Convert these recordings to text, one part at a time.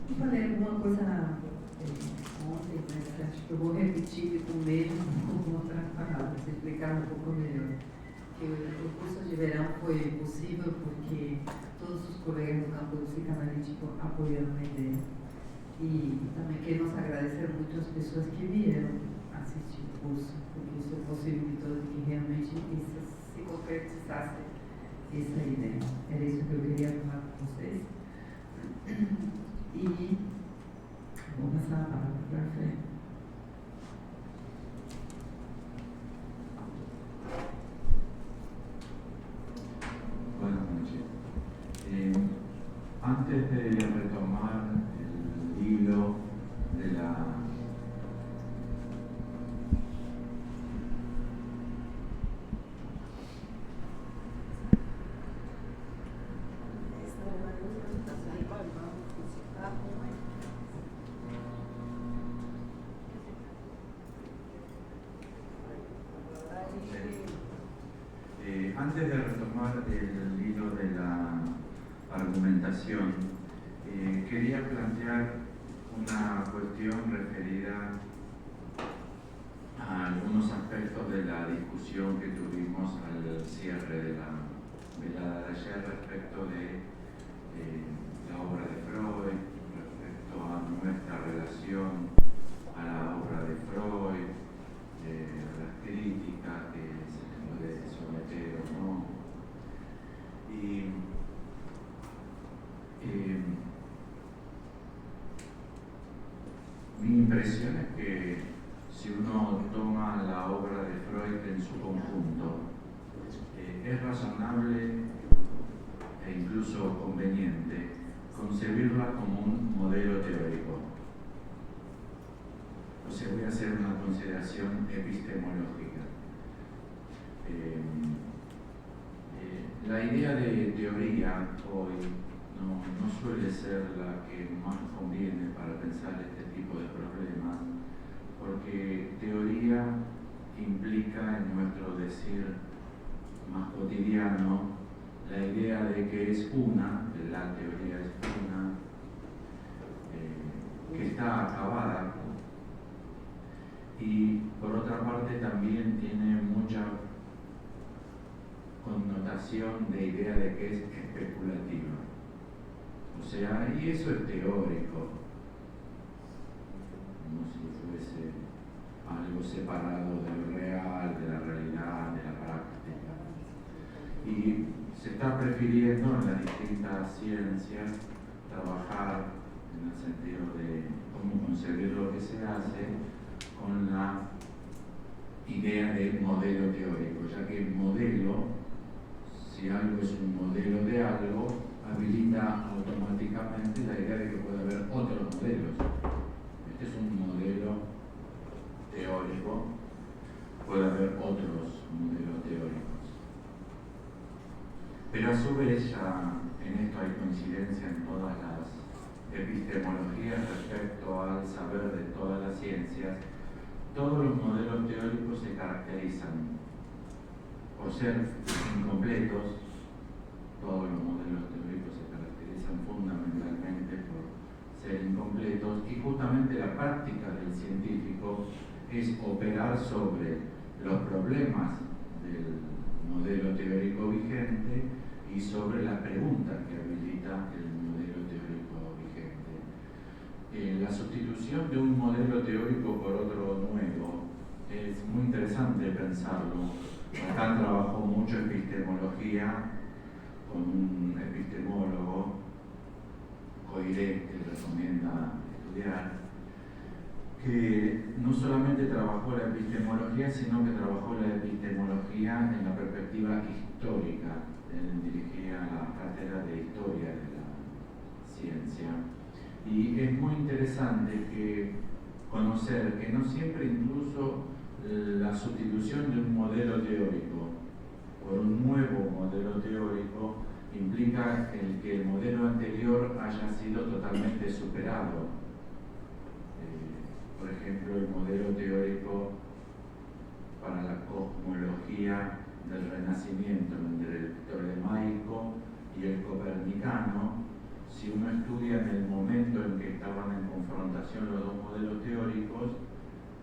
Eu falei alguma coisa ontem, mas acho que eu vou repetir com o mesmo, com outras palavras, explicar um pouco melhor. Que o curso de verão foi possível porque todos os colegas do campo do psicanalítico apoiaram a ideia. E também queremos agradecer muito as pessoas que vieram assistir o curso, porque isso possibilitou que realmente isso se concretizasse essa ideia. Era isso que eu queria falar com vocês. E vou passar a palavra para a Fê. Buenas noches. Antes de retomar el hilo de la antes de retomar el hilo de la argumentación, quería plantear una cuestión referida a algunos aspectos de la discusión que tuvimos al cierre de la velada de ayer respecto de la obra de Freud, respecto a nuestra relación a la obra de Freud, a las críticas que se le puede someter o no. Y mi impresión es que si uno toma la obra de Freud en su conjunto, es razonable e incluso conveniente concebirla como un modelo teórico. O sea, voy a hacer una consideración epistemológica. La idea de teoría hoy no suele ser la que más conviene para pensar este tipo de problemas, porque teoría implica en nuestro decir más cotidiano la idea de que es una, de la teoría es una, que está acabada, y por otra parte también tiene mucha connotación de idea de que es especulativa. O sea, y eso es teórico, como si fuese algo separado del real, de la realidad, de la práctica. Y se está prefiriendo en las distintas ciencias trabajar en el sentido de cómo concebir lo que se hace con la idea de modelo teórico, ya que el modelo, si algo es un modelo de algo, habilita automáticamente la idea de que puede haber otros modelos. Este es un modelo teórico, puede haber otros modelos teóricos. Pero a su vez, ya en esto hay coincidencia en todas las epistemologías respecto al saber de todas las ciencias, todos los modelos teóricos se caracterizan por ser incompletos. Todos los modelos teóricos se caracterizan fundamentalmente por ser incompletos, y justamente la práctica del científico es operar sobre los problemas del modelo teórico vigente y sobre las preguntas que habilita el modelo teórico vigente. La sustitución de un modelo teórico por otro nuevo es muy interesante pensarlo. Acá trabajó mucho epistemología con un epistemólogo, Coiré, que recomienda estudiar, que no solamente trabajó la epistemología, sino que trabajó la epistemología en la perspectiva histórica. Él dirigía la cátedra de Historia de la Ciencia. Y es muy interesante que conocer que no siempre incluso la sustitución de un modelo teórico por un nuevo modelo teórico implica que el modelo anterior haya sido totalmente superado. Por ejemplo, el modelo teórico para la cosmología del Renacimiento entre el tolemaico y el copernicano, si uno estudia en el momento en que estaban en confrontación los dos modelos teóricos,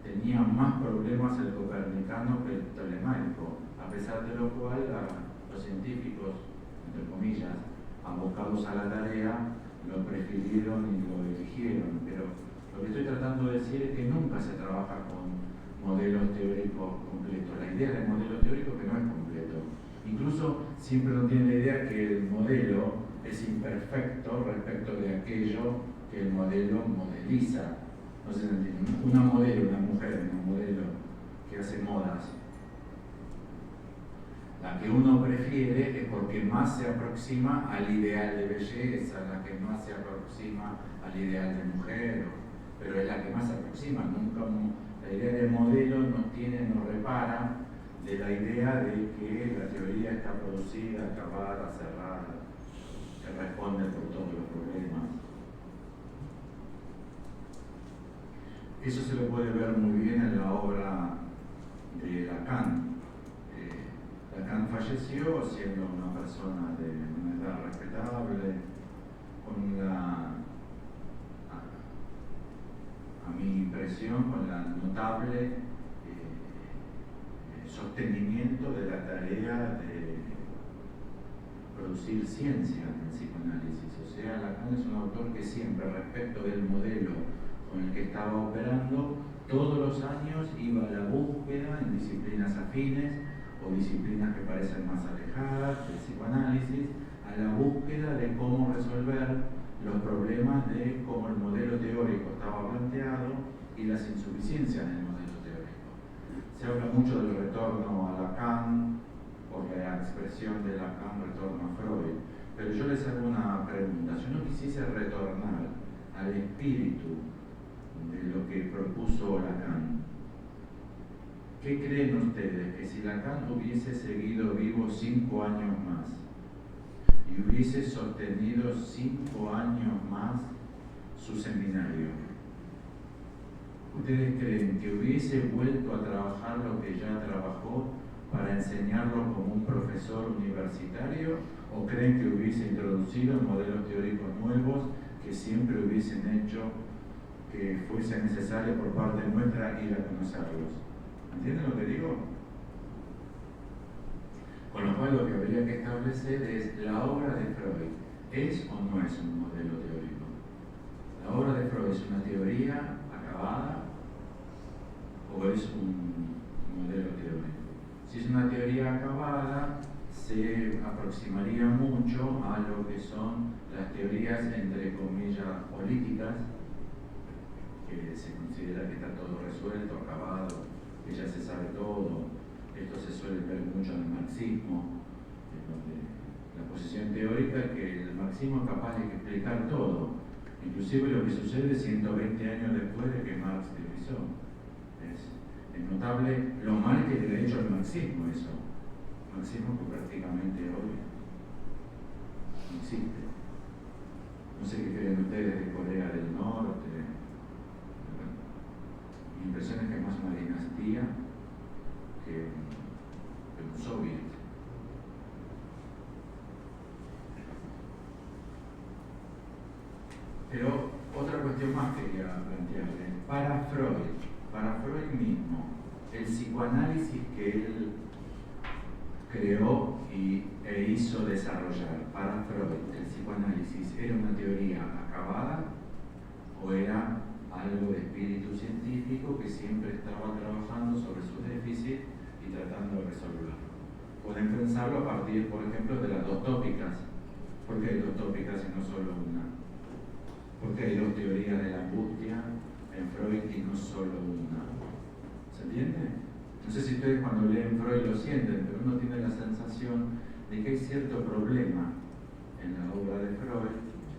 tenía más problemas el copernicano que el tolemaico, a pesar de lo cual los científicos, entre comillas, abocados a la tarea, lo prefirieron y lo eligieron. Pero lo que estoy tratando de decir es que nunca se trabaja con modelos teóricos completos. La idea del modelo teórico que no es completo. Incluso siempre uno tiene la idea que el modelo es imperfecto respecto de aquello que el modelo modeliza. No sé si entienden. Una mujer, una modelo que hace modas. La que uno prefiere es porque más se aproxima al ideal de belleza, la que más se aproxima al ideal de mujer, pero es la que más se aproxima. Nunca la idea de modelo no repara de la idea de que la teoría está producida, acabada, cerrada, que responde por todos los problemas. Eso se lo puede ver muy bien en la obra de Lacan. Lacan falleció siendo una persona de una edad respetable, con a mi impresión, con la notable sostenimiento de la tarea de producir ciencia en el psicoanálisis. O sea, Lacan es un autor que siempre, respecto del modelo con el que estaba operando, todos los años iba a la búsqueda en disciplinas afines o disciplinas que parecen más alejadas del psicoanálisis, a la búsqueda de cómo resolver los problemas de cómo el modelo teórico estaba planteado y las insuficiencias del modelo teórico. Se habla mucho del retorno a Lacan, por la expresión de Lacan, retorno a Freud, pero yo les hago una pregunta. Si uno quisiese retornar al espíritu de lo que propuso Lacan, ¿qué creen ustedes? Que si Lacan hubiese seguido vivo 5 años más y hubiese sostenido 5 años más su seminario, ¿ustedes creen que hubiese vuelto a trabajar lo que ya trabajó para enseñarlo como un profesor universitario? ¿O creen que hubiese introducido modelos teóricos nuevos que siempre hubiesen hecho que fuese necesario por parte nuestra ir a conocerlos? ¿Entienden lo que digo? Con lo cual lo que habría que establecer es la obra de Freud, ¿es o no es un modelo teórico? ¿La obra de Freud es una teoría acabada o es un modelo teórico? Si es una teoría acabada, se aproximaría mucho a lo que son las teorías, entre comillas, políticas, que se considera que está todo resuelto, acabado, que ya se sabe todo. Esto se suele ver mucho en el marxismo, en donde la posición teórica es que el marxismo es capaz de explicar todo, inclusive lo que sucede 120 años después de que Marx teorizó. Es notable lo mal que le ha hecho al marxismo eso. El marxismo que prácticamente hoy no existe. No sé qué creen ustedes de Corea del Norte. Mi impresión es que es más una dinastía que un soviet. Pero otra cuestión más quería plantearle. Para Freud mismo, el psicoanálisis que él creó e hizo desarrollar, para Freud, ¿el psicoanálisis era una teoría acabada o era algo de espíritu científico que siempre estaba trabajando sobre su déficit y tratando de resolverlo? Pueden pensarlo a partir, por ejemplo, de las dos tópicas. ¿Por qué hay dos tópicas y no solo una? Porque hay dos teorías de la angustia en Freud y no solo una. ¿Se entiende? No sé si ustedes cuando leen Freud lo sienten, pero uno tiene la sensación de que hay cierto problema en la obra de Freud,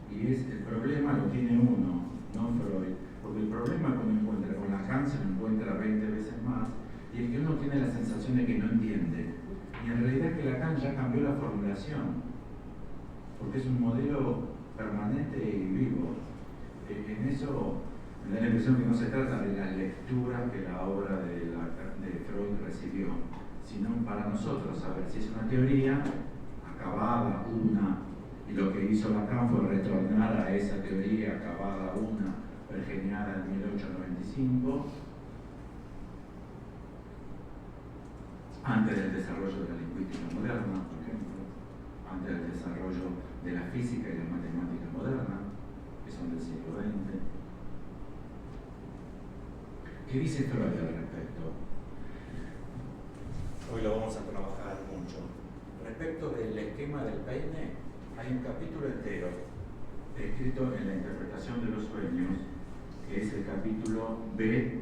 y el problema lo tiene uno, no Freud, porque el problema que uno encuentra con Lacan se lo encuentra 20 veces más, y es que uno tiene la sensación de que no entiende. Y en realidad que Lacan ya cambió la formulación, porque es un modelo permanente y vivo. En eso me da la impresión que no se trata de la lectura que la obra de Freud recibió, sino para nosotros saber si es una teoría acabada, y lo que hizo Lacan fue retornar 1895, antes del desarrollo de la lingüística moderna, por ejemplo, antes del desarrollo de la física y la matemática moderna, que son del siglo XX. ¿Qué dice Freud al respecto? Hoy lo vamos a trabajar mucho. Respecto del esquema del peine, hay un capítulo entero escrito en la interpretación de los sueños, que es el capítulo B,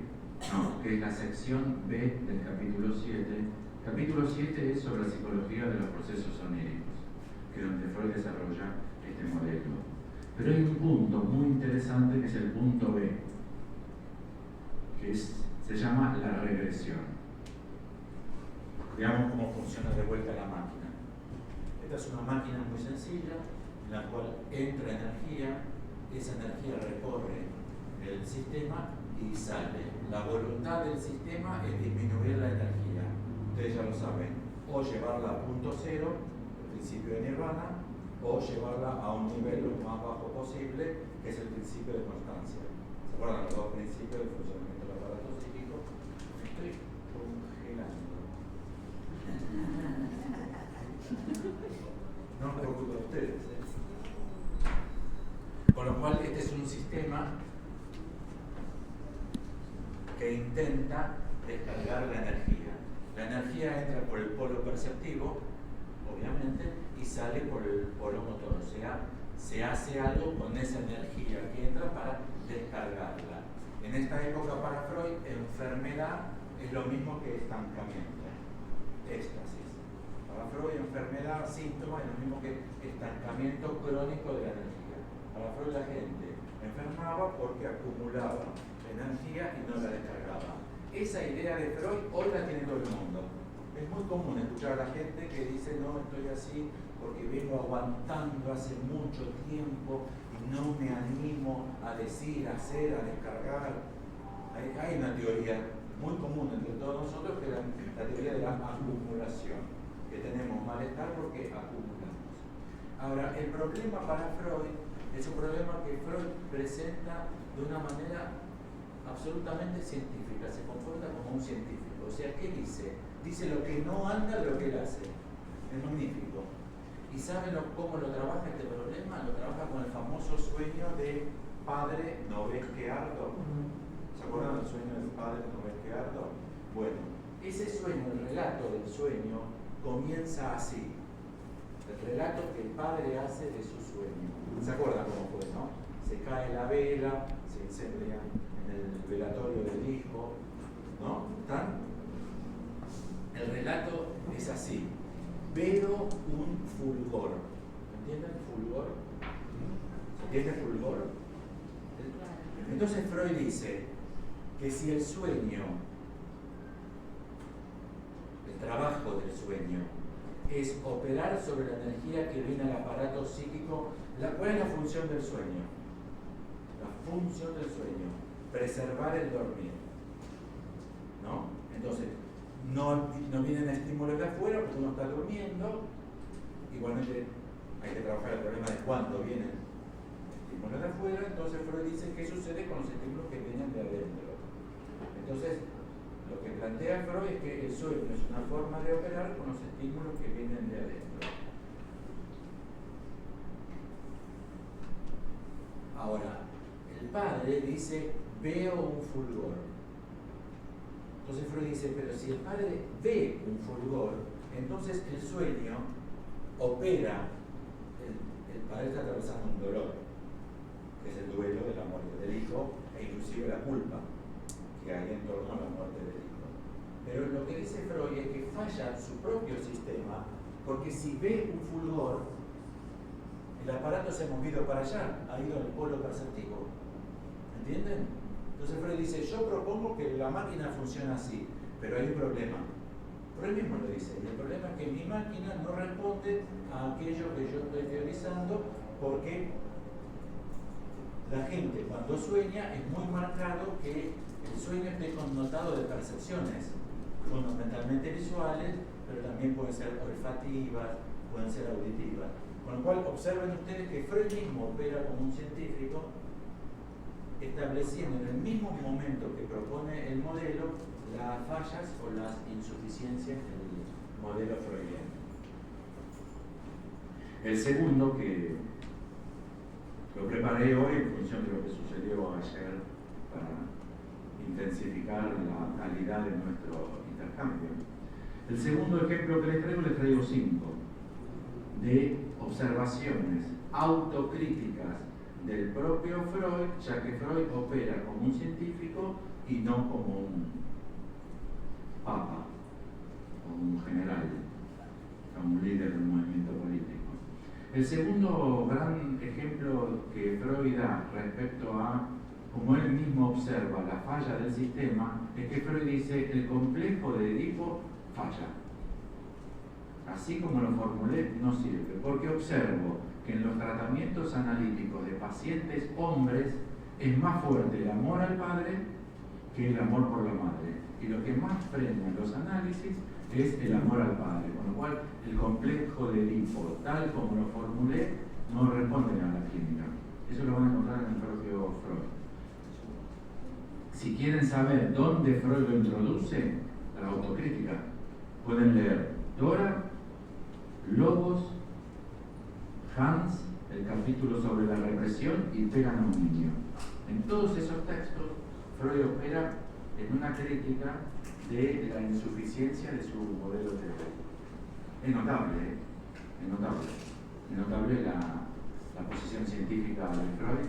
que es la sección B del capítulo 7. Capítulo 7 es sobre la psicología de los procesos oníricos, que es donde Freud desarrolla este modelo. Pero hay un punto muy interesante que es el punto B, que se llama la regresión. Veamos cómo funciona de vuelta la máquina. Esta es una máquina muy sencilla, en la cual entra energía, esa energía recorre el sistema y sale. La voluntad del sistema es disminuir la energía. Ustedes ya lo saben, o llevarla a punto cero, el principio de nirvana, o llevarla a un nivel lo más bajo posible, que es el principio de constancia. ¿Se acuerdan los dos principios del funcionamiento del aparato psíquico? Me estoy congelando. No me preocupo de ustedes. Con lo cual, este es un sistema que intenta descargar la energía. La energía entra por el polo perceptivo, obviamente, y sale por el polo motor. O sea, se hace algo con esa energía que entra para descargarla. En esta época para Freud, enfermedad es lo mismo que estancamiento, éxtasis. Para Freud, enfermedad, síntoma, es lo mismo que estancamiento crónico de la energía. Para Freud, la gente enfermaba porque acumulaba energía y no la descargaba. Esa idea de Freud hoy la tiene todo el mundo. Es muy común escuchar a la gente que dice: no, estoy así porque vengo aguantando hace mucho tiempo y no me animo a decir, a hacer, a descargar. Hay una teoría muy común entre todos nosotros, que es la teoría de la acumulación, que tenemos malestar porque acumulamos. Ahora, el problema para Freud es un problema que Freud presenta de una manera absolutamente científica, se comporta como un científico. O sea, ¿qué dice? Dice lo que no anda, lo que él hace. Es magnífico. ¿Y saben cómo lo trabaja este problema? Lo trabaja con el famoso sueño de padre no ves que ardo. ¿Se acuerdan del sueño del padre no ves que ardo? Bueno, ese sueño, el relato del sueño, comienza así. El relato que el padre hace de su sueño. ¿Se acuerdan cómo fue, no? Se cae la vela, se incendia en el velatorio del hijo, ¿no? El relato es así: veo un fulgor. ¿Entienden? ¿Fulgor? ¿Se entiende fulgor? Entonces Freud dice que si el sueño, el trabajo del sueño, es operar sobre la energía que viene al aparato psíquico, ¿cuál es la función del sueño? La función del sueño: preservar el dormir, ¿no? Entonces, no vienen estímulos de afuera porque uno está durmiendo. Igualmente hay que trabajar el problema de cuándo vienen estímulos de afuera. Entonces Freud dice qué sucede con los estímulos que vienen de adentro. Entonces, lo que plantea Freud es que el sueño es una forma de operar con los estímulos que vienen de adentro. Ahora, el padre dice: veo un fulgor. Entonces Freud dice: pero si el padre ve un fulgor, entonces el sueño opera. El padre está atravesando un dolor, que es el duelo de la muerte del hijo, e inclusive la culpa que hay en torno a la muerte del hijo. Pero lo que dice Freud es que falla su propio sistema, porque si ve un fulgor, el aparato se ha movido para allá, ha ido al polo perceptivo. ¿Entienden? Entonces Freud dice: yo propongo que la máquina funcione así, pero hay un problema. Freud mismo lo dice: y el problema es que mi máquina no responde a aquello que yo estoy teorizando, porque la gente cuando sueña es muy marcado que el sueño esté connotado de percepciones, fundamentalmente visuales, pero también pueden ser olfativas, pueden ser auditivas. Con lo cual, observen ustedes que Freud mismo opera como un científico, estableciendo en el mismo momento que propone el modelo las fallas o las insuficiencias del modelo freudiano. El segundo, que lo preparé hoy en función de lo que sucedió ayer para intensificar la calidad de nuestro intercambio. El segundo ejemplo que les traigo 5 de observaciones autocríticas del propio Freud, ya que Freud opera como un científico y no como un papa, como un general, como un líder de un movimiento político. El segundo gran ejemplo que Freud da respecto a cómo él mismo observa la falla del sistema es que Freud dice: el complejo de Edipo falla. Así como lo formulé, no sirve, porque observo que en los tratamientos analíticos de pacientes hombres es más fuerte el amor al padre que el amor por la madre. Y lo que más frena los análisis es el amor al padre, con lo cual el complejo de Edipo, tal como lo formulé, no responde a la clínica. Eso lo van a encontrar en el propio Freud. Si quieren saber dónde Freud lo introduce, la autocrítica, pueden leer Dora, Lobos, Hans, el capítulo sobre la represión y Pegan a un niño. En todos esos textos, Freud opera en una crítica de la insuficiencia de su modelo teórico. Es notable, es notable la posición científica de Freud.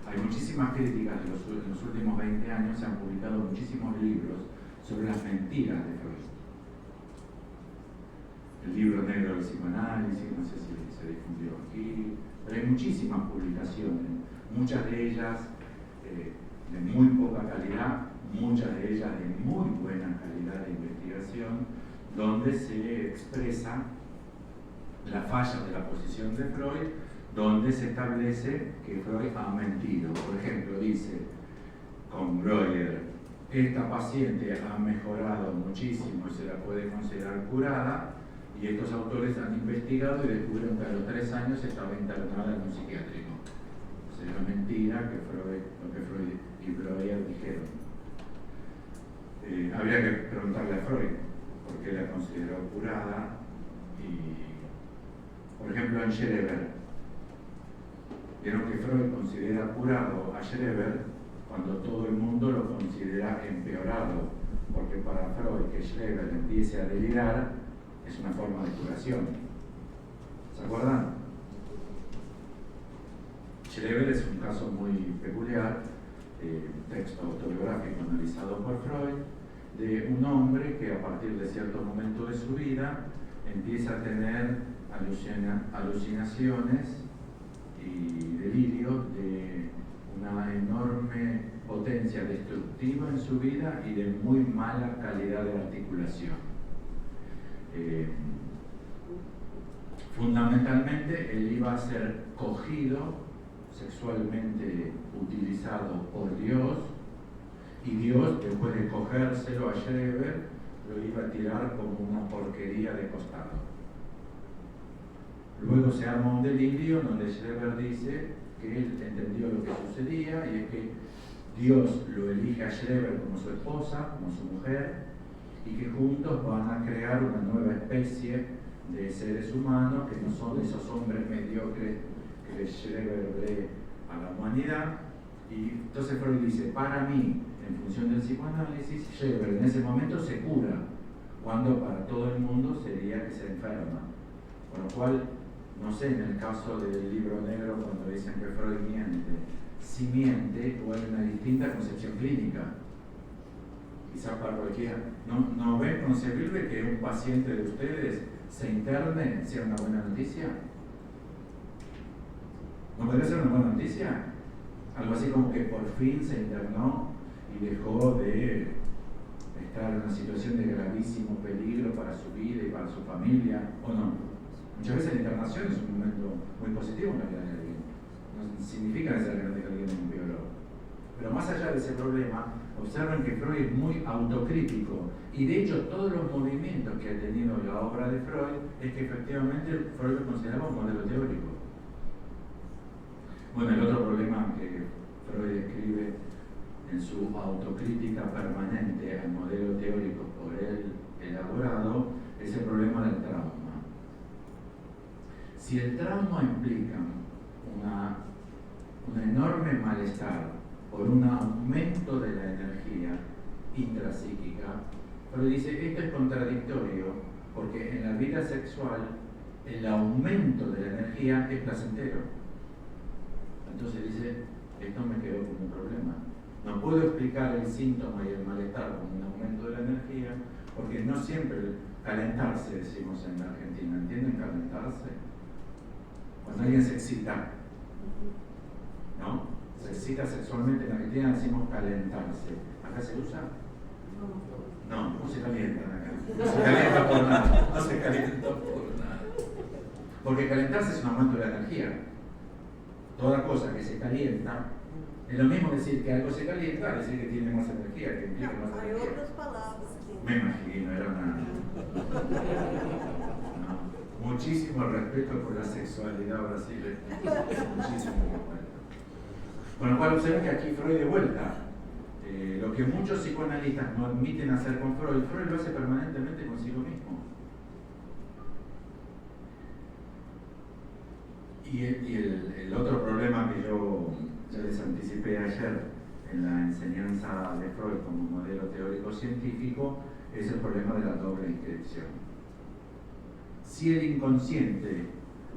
Hay muchísimas críticas en los últimos 20 años, se han publicado muchísimos libros sobre las mentiras de Freud. El libro negro del psicoanálisis, no sé si se difundió aquí, pero hay muchísimas publicaciones, muchas de ellas de muy poca calidad, muchas de ellas de muy buena calidad de investigación, donde se expresa la falla de la posición de Freud, donde se establece que Freud ha mentido. Por ejemplo, dice con Breuer: esta paciente ha mejorado muchísimo y se la puede considerar curada, y estos autores han investigado y descubrieron que a los 3 años estaba internada en un psiquiátrico. O sea, era mentira lo que Freud y Breuer dijeron. Habría que preguntarle a Freud por qué la consideró curada. Y, por ejemplo, en Schreber, vieron que Freud considera curado a Schreber cuando todo el mundo lo considera empeorado, porque para Freud que Schreber empiece a delirar es una forma de curación. ¿Se acuerdan? Schreber es un caso muy peculiar, texto autobiográfico analizado por Freud, de un hombre que a partir de cierto momento de su vida empieza a tener alucinaciones y delirios de una enorme potencia destructiva en su vida y de muy mala calidad de articulación. Fundamentalmente él iba a ser cogido, sexualmente utilizado por Dios, y Dios, después de cogérselo a Schreber, lo iba a tirar como una porquería de costado. Luego se arma un delirio donde Schreber dice que él entendió lo que sucedía, y es que Dios lo elige a Schreber como su esposa, como su mujer, y que juntos van a crear una nueva especie de seres humanos que no son esos hombres mediocres que Schreber ve a la humanidad. Y entonces Freud dice: para mí, en función del psicoanálisis, Schreber en ese momento se cura, cuando para todo el mundo sería que se enferma. Con lo cual, no sé, en el caso del libro negro, cuando dicen que Freud miente, si miente o hay una distinta concepción clínica. Quizás para cualquiera. ¿No ven concebible que un paciente de ustedes se interne sea una buena noticia? ¿No podría ser una buena noticia? Algo así como que por fin se internó y dejó de estar en una situación de gravísimo peligro para su vida y para su familia, ¿o no? Muchas veces la internación es un momento muy positivo en la vida de alguien. No significa necesariamente que alguien empeoró. Pero más allá de ese problema, observen que Freud es muy autocrítico, y de hecho todos los movimientos que ha tenido la obra de Freud es que efectivamente Freud lo consideraba un modelo teórico. Bueno, el otro problema que Freud escribe en su autocrítica permanente al modelo teórico por él elaborado, es el problema del trauma. Si el trauma implica un enorme malestar por un aumento de la energía intrapsíquica, Freud dice, esto es contradictorio, porque en la vida sexual el aumento de la energía es placentero. Entonces dice, esto me quedó como un problema. No puedo explicar el síntoma y el malestar con un aumento de la energía, porque no siempre calentarse, decimos en Argentina. ¿Entienden calentarse? Cuando alguien se excita, ¿no? Se excita sexualmente, en Argentina decimos calentarse. ¿Acá se usa? No se calientan acá. No se calienta por nada. No se calienta por nada. Porque calentarse es un aumento de la energía. Toda cosa que se calienta, es lo mismo decir que algo se calienta, decir que tiene más energía, que implica más energía. Hay otras palabras. Me imagino, era una... No. Muchísimo respeto por la sexualidad brasileña. Muchísimo respeto. Con lo cual observen que aquí Freud de vuelta. Lo que muchos psicoanalistas no admiten hacer con Freud, Freud lo hace permanentemente consigo mismo. Y el otro problema que yo ya les anticipé ayer en la enseñanza de Freud como modelo teórico científico es el problema de la doble inscripción. Si el inconsciente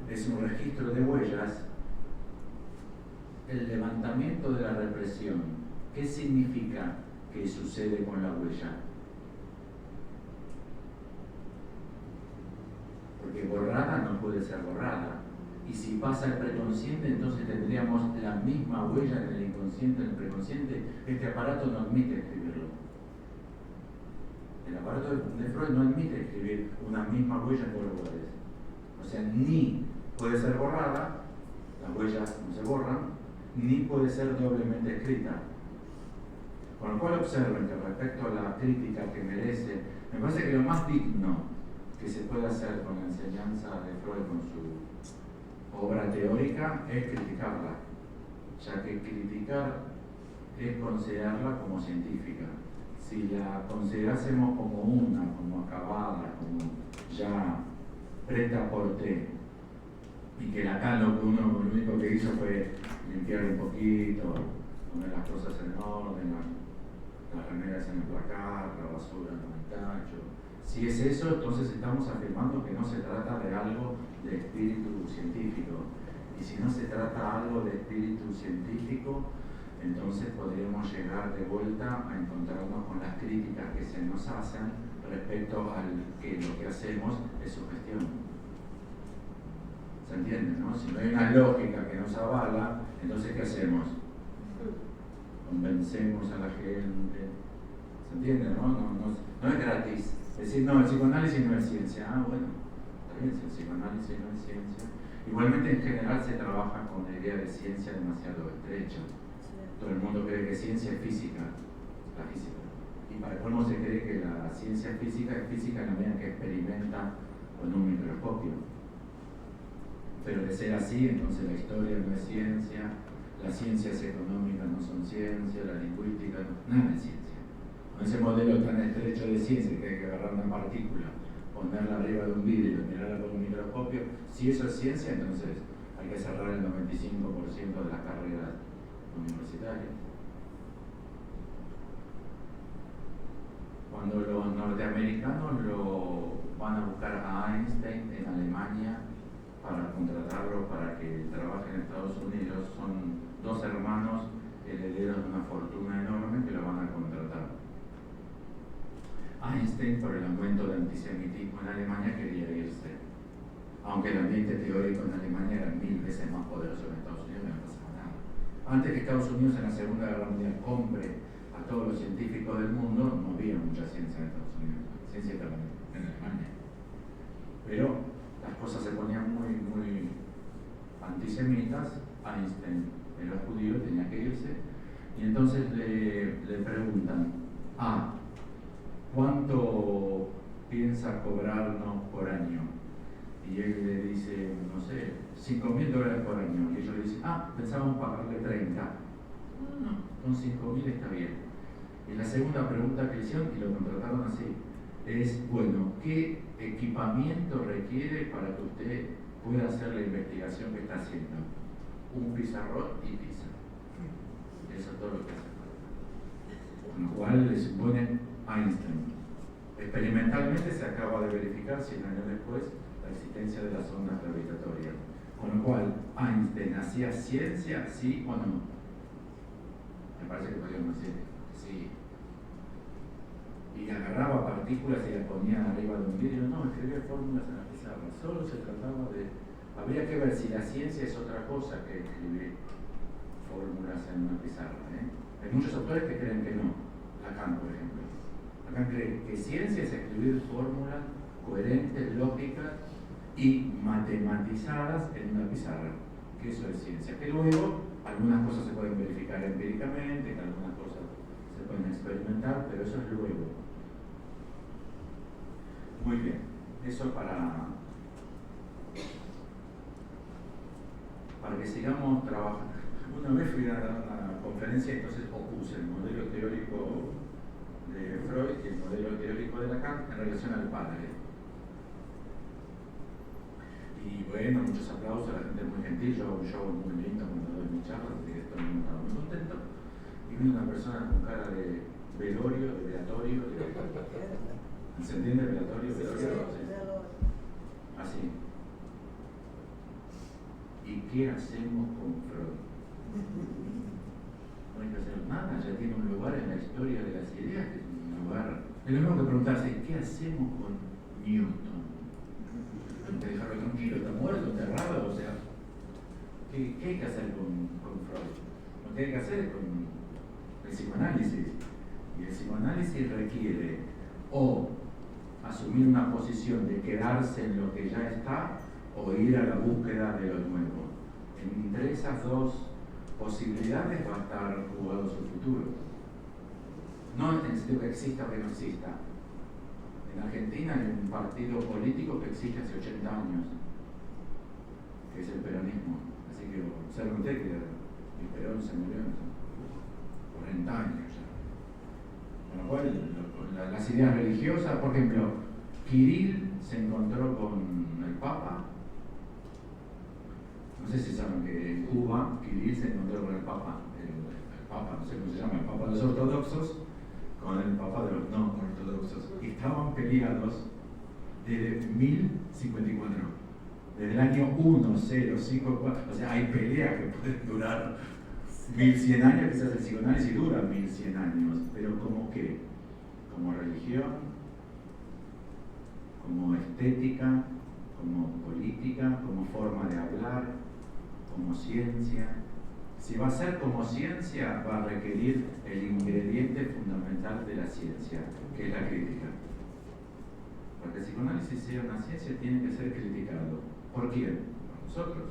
es un registro de huellas, el levantamiento de la represión, ¿qué significa que sucede con la huella? Porque borrada no puede ser borrada. Y si pasa el preconsciente, entonces tendríamos la misma huella en el inconsciente, en el preconsciente. Este aparato no admite escribirlo. El aparato de Freud no admite escribir una misma huella en dos lugares. O sea, ni puede ser borrada, las huellas no se borran, ni puede ser doblemente escrita. Con lo cual observen que respecto a la crítica que merece, me parece que lo más digno que se puede hacer con la enseñanza de Freud, con su obra teórica, es criticarla, ya que criticar es considerarla como científica. Si la considerásemos como una, como acabada, como ya preta por té, y que Lacan lo único que hizo fue limpiar un poquito, poner las cosas en orden, las remeras en el placar, la basura en el tacho. Si es eso, entonces estamos afirmando que no se trata de algo de espíritu científico. Y si no se trata algo de espíritu científico, entonces podríamos llegar de vuelta a encontrarnos con las críticas que se nos hacen respecto a que lo que hacemos es sugestión. ¿Se entiende, no? Si no hay una lógica que nos avala, entonces ¿qué hacemos? Convencemos a la gente. ¿Se entiende, no? No es gratis. Es decir, no, el psicoanálisis no es ciencia. Ah, bueno, está bien, si el psicoanálisis no es ciencia. Igualmente, en general, se trabaja con la idea de ciencia demasiado estrecha. Todo el mundo cree que ciencia es física, la física. Y para colmo se cree que la ciencia física es física en la medida que experimenta con un microscopio. Pero de ser así, entonces la historia no es ciencia, las ciencias económicas no son ciencia, la lingüística nada es ciencia. Con ese modelo tan estrecho de ciencia que hay que agarrar una partícula, ponerla arriba de un vidrio, mirarla con un microscopio, si eso es ciencia, entonces hay que cerrar el 95% de las carreras universitarias. Cuando los norteamericanos lo van a buscar a Einstein en Alemania para contratarlo para que trabaje en Estados Unidos, son dos hermanos herederos de una fortuna enorme que lo van a contratar. Einstein, por el aumento de antisemitismo en Alemania, quería irse. Aunque el ambiente teórico en Alemania era 1000 veces más poderoso que en Estados Unidos, no pasaba nada. Antes que Estados Unidos en la Segunda Guerra Mundial compre a todos los científicos del mundo, no había mucha ciencia en Estados Unidos. Ciencia estaba en Alemania. Pero las cosas se ponían muy antisemitas. Einstein era judío, tenía que irse. Y entonces le preguntan, ¿cuánto piensa cobrarnos por año? Y él le dice, no sé, $5.000 por año. Y ellos le dicen, pensábamos pagarle 30. No, con 5.000 está bien. Y la segunda pregunta que hicieron, y lo contrataron así, es, bueno, ¿qué equipamiento requiere para que usted pueda hacer la investigación que está haciendo? Un pizarrón y pizza. Eso es todo lo que hace falta. Con lo cual le supone Einstein. Experimentalmente se acaba de verificar 100 años después la existencia de las ondas gravitatorias. Con lo cual, Einstein hacía ciencia, sí o no. Me parece que podríamos decir sí. Y agarraba partículas y las ponía arriba de un vidrio. No, escribía fórmulas en la pizarra. Solo se trataba de... Habría que ver si la ciencia es otra cosa que escribir fórmulas en una pizarra. Hay muchos autores que creen que no. Lacan, por ejemplo. Lacan cree que ciencia es escribir fórmulas coherentes, lógicas y matematizadas en una pizarra. Que eso es ciencia. Que luego algunas cosas se pueden verificar empíricamente, que algunas cosas se pueden experimentar, pero eso es luego. Muy bien. Eso para que sigamos trabajando. Una vez fui a dar una conferencia y entonces opuse el modelo teórico de Freud y el modelo teórico de Lacan en relación al padre. Y bueno, muchos aplausos, la gente muy gentil, yo hago un show muy lindo cuando doy mis charlas, así que estoy muy contento. Y vino una persona con cara de velorio, de velatorio, ¿se entiende? Velatorio, velorio, sí. Así. ¿Y qué hacemos con Freud? No hay que hacer nada, ya tiene un lugar en la historia de las ideas, que es un lugar. Es lo mismo que preguntarse, ¿qué hacemos con Newton? Hay que dejarlo tranquilo, está muerto, enterrado, o sea, ¿qué hay que hacer con Freud? Lo que hay que hacer es con el psicoanálisis. Y el psicoanálisis requiere o asumir una posición de quedarse en lo que ya está o ir a la búsqueda de lo nuevo. Entre esas dos posibilidades va a estar jugado su futuro. No en el sentido que exista o que no exista. En Argentina hay un partido político que existe hace 80 años, que es el peronismo. Así que observen usted que el Perón se murió hace 40 años ya. Con lo cual, las ideas religiosas, por ejemplo, Kirill se encontró con el Papa. No sé si saben que en Cuba Kirill se encontró con el Papa, no sé cómo se llama, el Papa de los ortodoxos, con el Papa de los no ortodoxos. Y estaban peleados desde 1054, desde el año 1054. O sea, hay peleas que pueden durar 1100 años, quizás el psicoanálisis dura 1100 años, pero ¿como qué? Como religión, como estética, como política, como forma de hablar, como ciencia. Si va a ser como ciencia, va a requerir el ingrediente fundamental de la ciencia, que es la crítica. Para que el psicoanálisis sea una ciencia, tiene que ser criticado. ¿Por quién? ¿Por nosotros?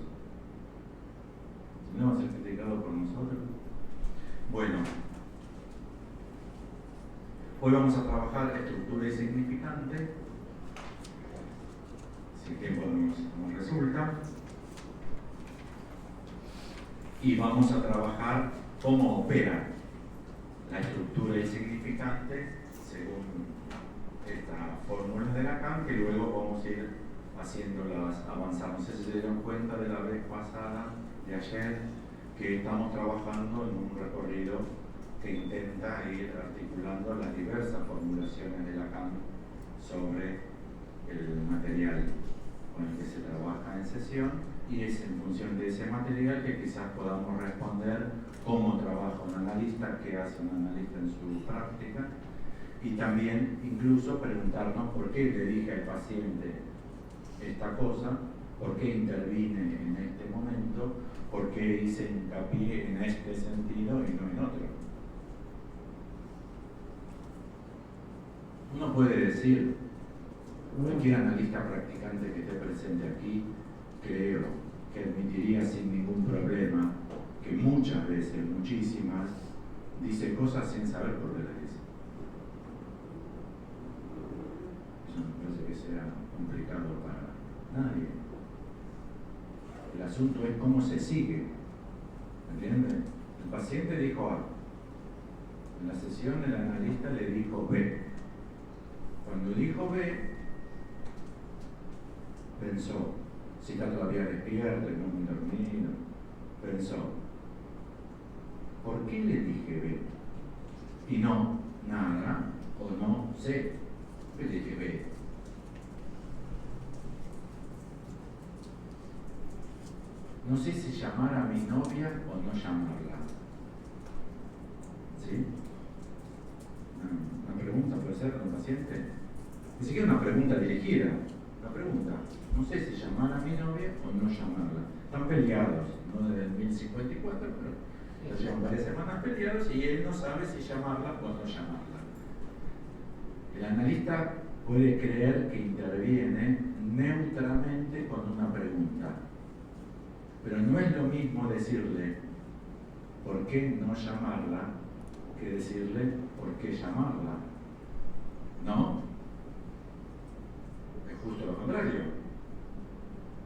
Si no va a ser criticado por nosotros. Bueno, hoy vamos a trabajar estructura y significante. Si el tiempo nos resulta. Y vamos a trabajar cómo opera la estructura y significante según esta fórmula de Lacan, que luego vamos a ir haciéndolas avanzar. No sé si se dieron cuenta de la vez pasada, de ayer, que estamos trabajando en un recorrido que intenta ir articulando las diversas formulaciones de Lacan sobre el material con el que se trabaja en sesión, y es en función de ese material que quizás podamos responder cómo trabaja un analista, qué hace un analista en su práctica, y también incluso preguntarnos por qué le dije al paciente esta cosa, por qué intervine en este momento, por qué hice hincapié en este sentido y no en otro. Uno puede decir, cualquier analista practicante que esté presente aquí, creo que admitiría sin ningún problema que muchas veces, muchísimas, dice cosas sin saber por qué las dice. Eso no parece que sea complicado para nadie. El asunto es cómo se sigue. ¿Entienden? El paciente dijo A. En la sesión el analista le dijo B. Cuando dijo B, pensó, si está todavía despierto y no muy dormido, pensó, ¿por qué le dije B? Y no nada, o no sé, ¿qué le dije B? No sé si llamar a mi novia o no llamarla. ¿Sí? Una pregunta puede ser a un paciente. Ni siquiera una pregunta dirigida. Una pregunta. No sé si llamar a mi novia o no llamarla. Están peleados, no desde el 1054, pero ya llevan varias semanas peleados y él no sabe si llamarla o no llamarla. El analista puede creer que interviene neutramente con una pregunta. Pero no es lo mismo decirle ¿por qué no llamarla? Que decirle ¿por qué llamarla? ¿No? Es justo lo contrario.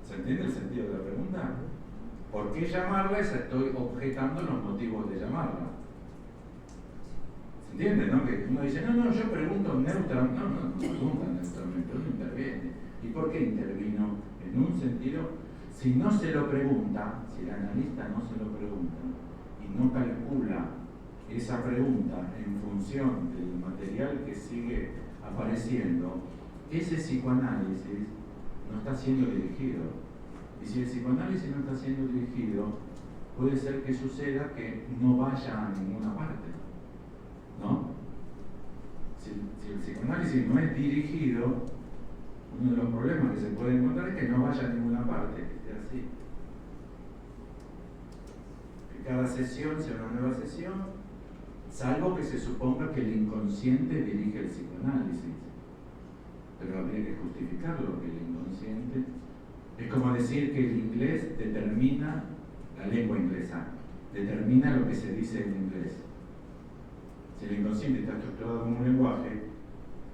¿Se entiende el sentido de la pregunta? ¿Por qué llamarla? Estoy objetando los motivos de llamarla. ¿Se entiende, no? Que uno dice, no, yo pregunto neutralmente. No pregunta neutralmente, uno interviene. ¿Y por qué intervino? En un sentido, si no se lo pregunta, si el analista no se lo pregunta y no calcula esa pregunta en función del material que sigue apareciendo, ese psicoanálisis no está siendo dirigido. Y si el psicoanálisis no está siendo dirigido, puede ser que suceda que no vaya a ninguna parte. ¿No? Si el psicoanálisis no es dirigido, uno de los problemas que se puede encontrar es que no vaya a ninguna parte, que esté así. Que cada sesión sea una nueva sesión, salvo que se suponga que el inconsciente dirige el psicoanálisis. Pero habría que justificarlo, que el inconsciente es como decir que el inglés determina, la lengua inglesa, determina lo que se dice en inglés. Si el inconsciente está estructurado como un lenguaje,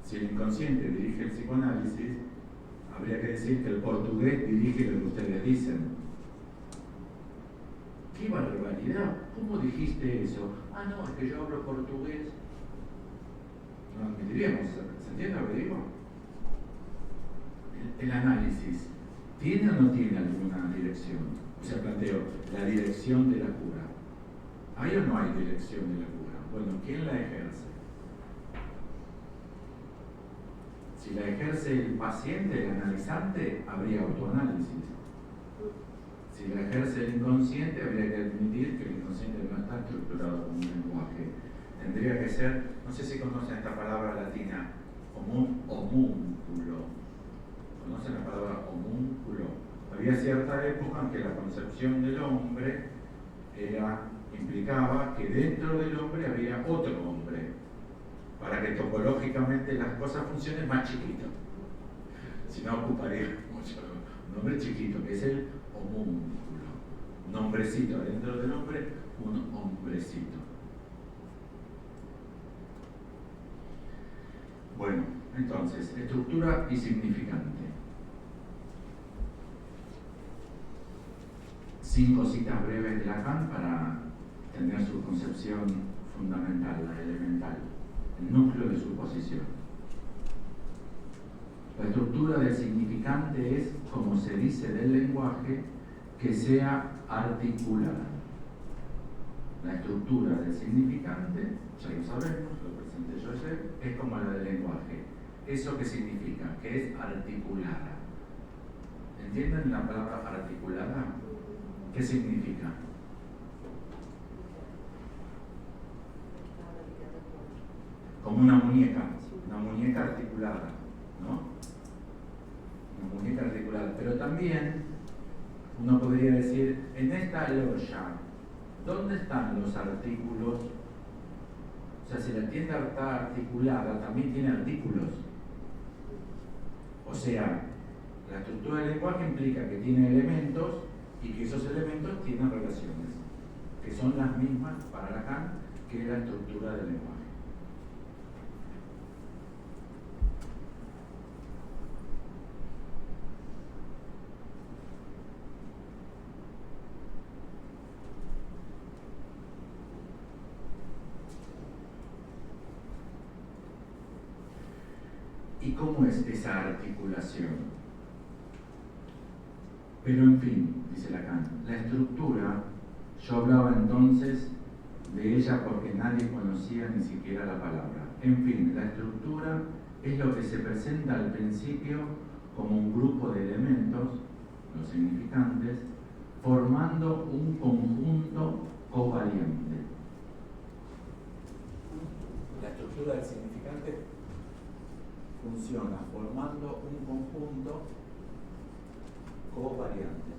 si el inconsciente dirige el psicoanálisis, habría que decir que el portugués dirige lo que ustedes dicen. ¡Qué barbaridad! ¿Cómo dijiste eso? Ah, no, es que yo hablo portugués. No admitiríamos, ¿se entiende lo que digo? El análisis, ¿tiene o no tiene alguna dirección? O sea, planteo, la dirección de la cura. ¿Hay o no hay dirección de la cura? Bueno, ¿quién la ejerce? Si la ejerce el paciente, el analizante, habría autoanálisis. Si la ejerce el inconsciente, habría que admitir que el inconsciente no está estructurado como un lenguaje. Tendría que ser, no sé si conocen esta palabra latina, homúnculo. ¿Conocen la palabra homúnculo? Había cierta época en que la concepción del hombre implicaba que dentro del hombre había otro hombre, para que topológicamente las cosas funcionen más chiquito. Si no, ocuparía mucho. Un hombre chiquito, que es el homúnculo. Un hombrecito dentro del hombre, un hombrecito. Bueno, entonces, estructura y significante. 5 citas breves de Lacan para tener su concepción fundamental, la elemental, el núcleo de su posición. La estructura del significante es, como se dice del lenguaje, que sea articulada. La estructura del significante, ya lo sabemos, lo presenté yo ayer, es como la del lenguaje. ¿Eso qué significa? Que es articulada. ¿Entienden la palabra articulada? ¿Qué significa? Como una muñeca articulada, ¿no? Una muñeca articulada. Pero también uno podría decir, en esta loya, ¿dónde están los artículos? O sea, si la tienda está articulada, también tiene artículos. O sea, la estructura del lenguaje implica que tiene elementos y que esos elementos tienen relaciones, que son las mismas para Lacan que la estructura del lenguaje. ¿Y cómo es esa articulación? Pero en fin, dice Lacan, la estructura, yo hablaba entonces de ella porque nadie conocía ni siquiera la palabra. En fin, la estructura es lo que se presenta al principio como un grupo de elementos, los significantes, formando un conjunto covariante. La estructura del significante funciona formando un conjunto covariante.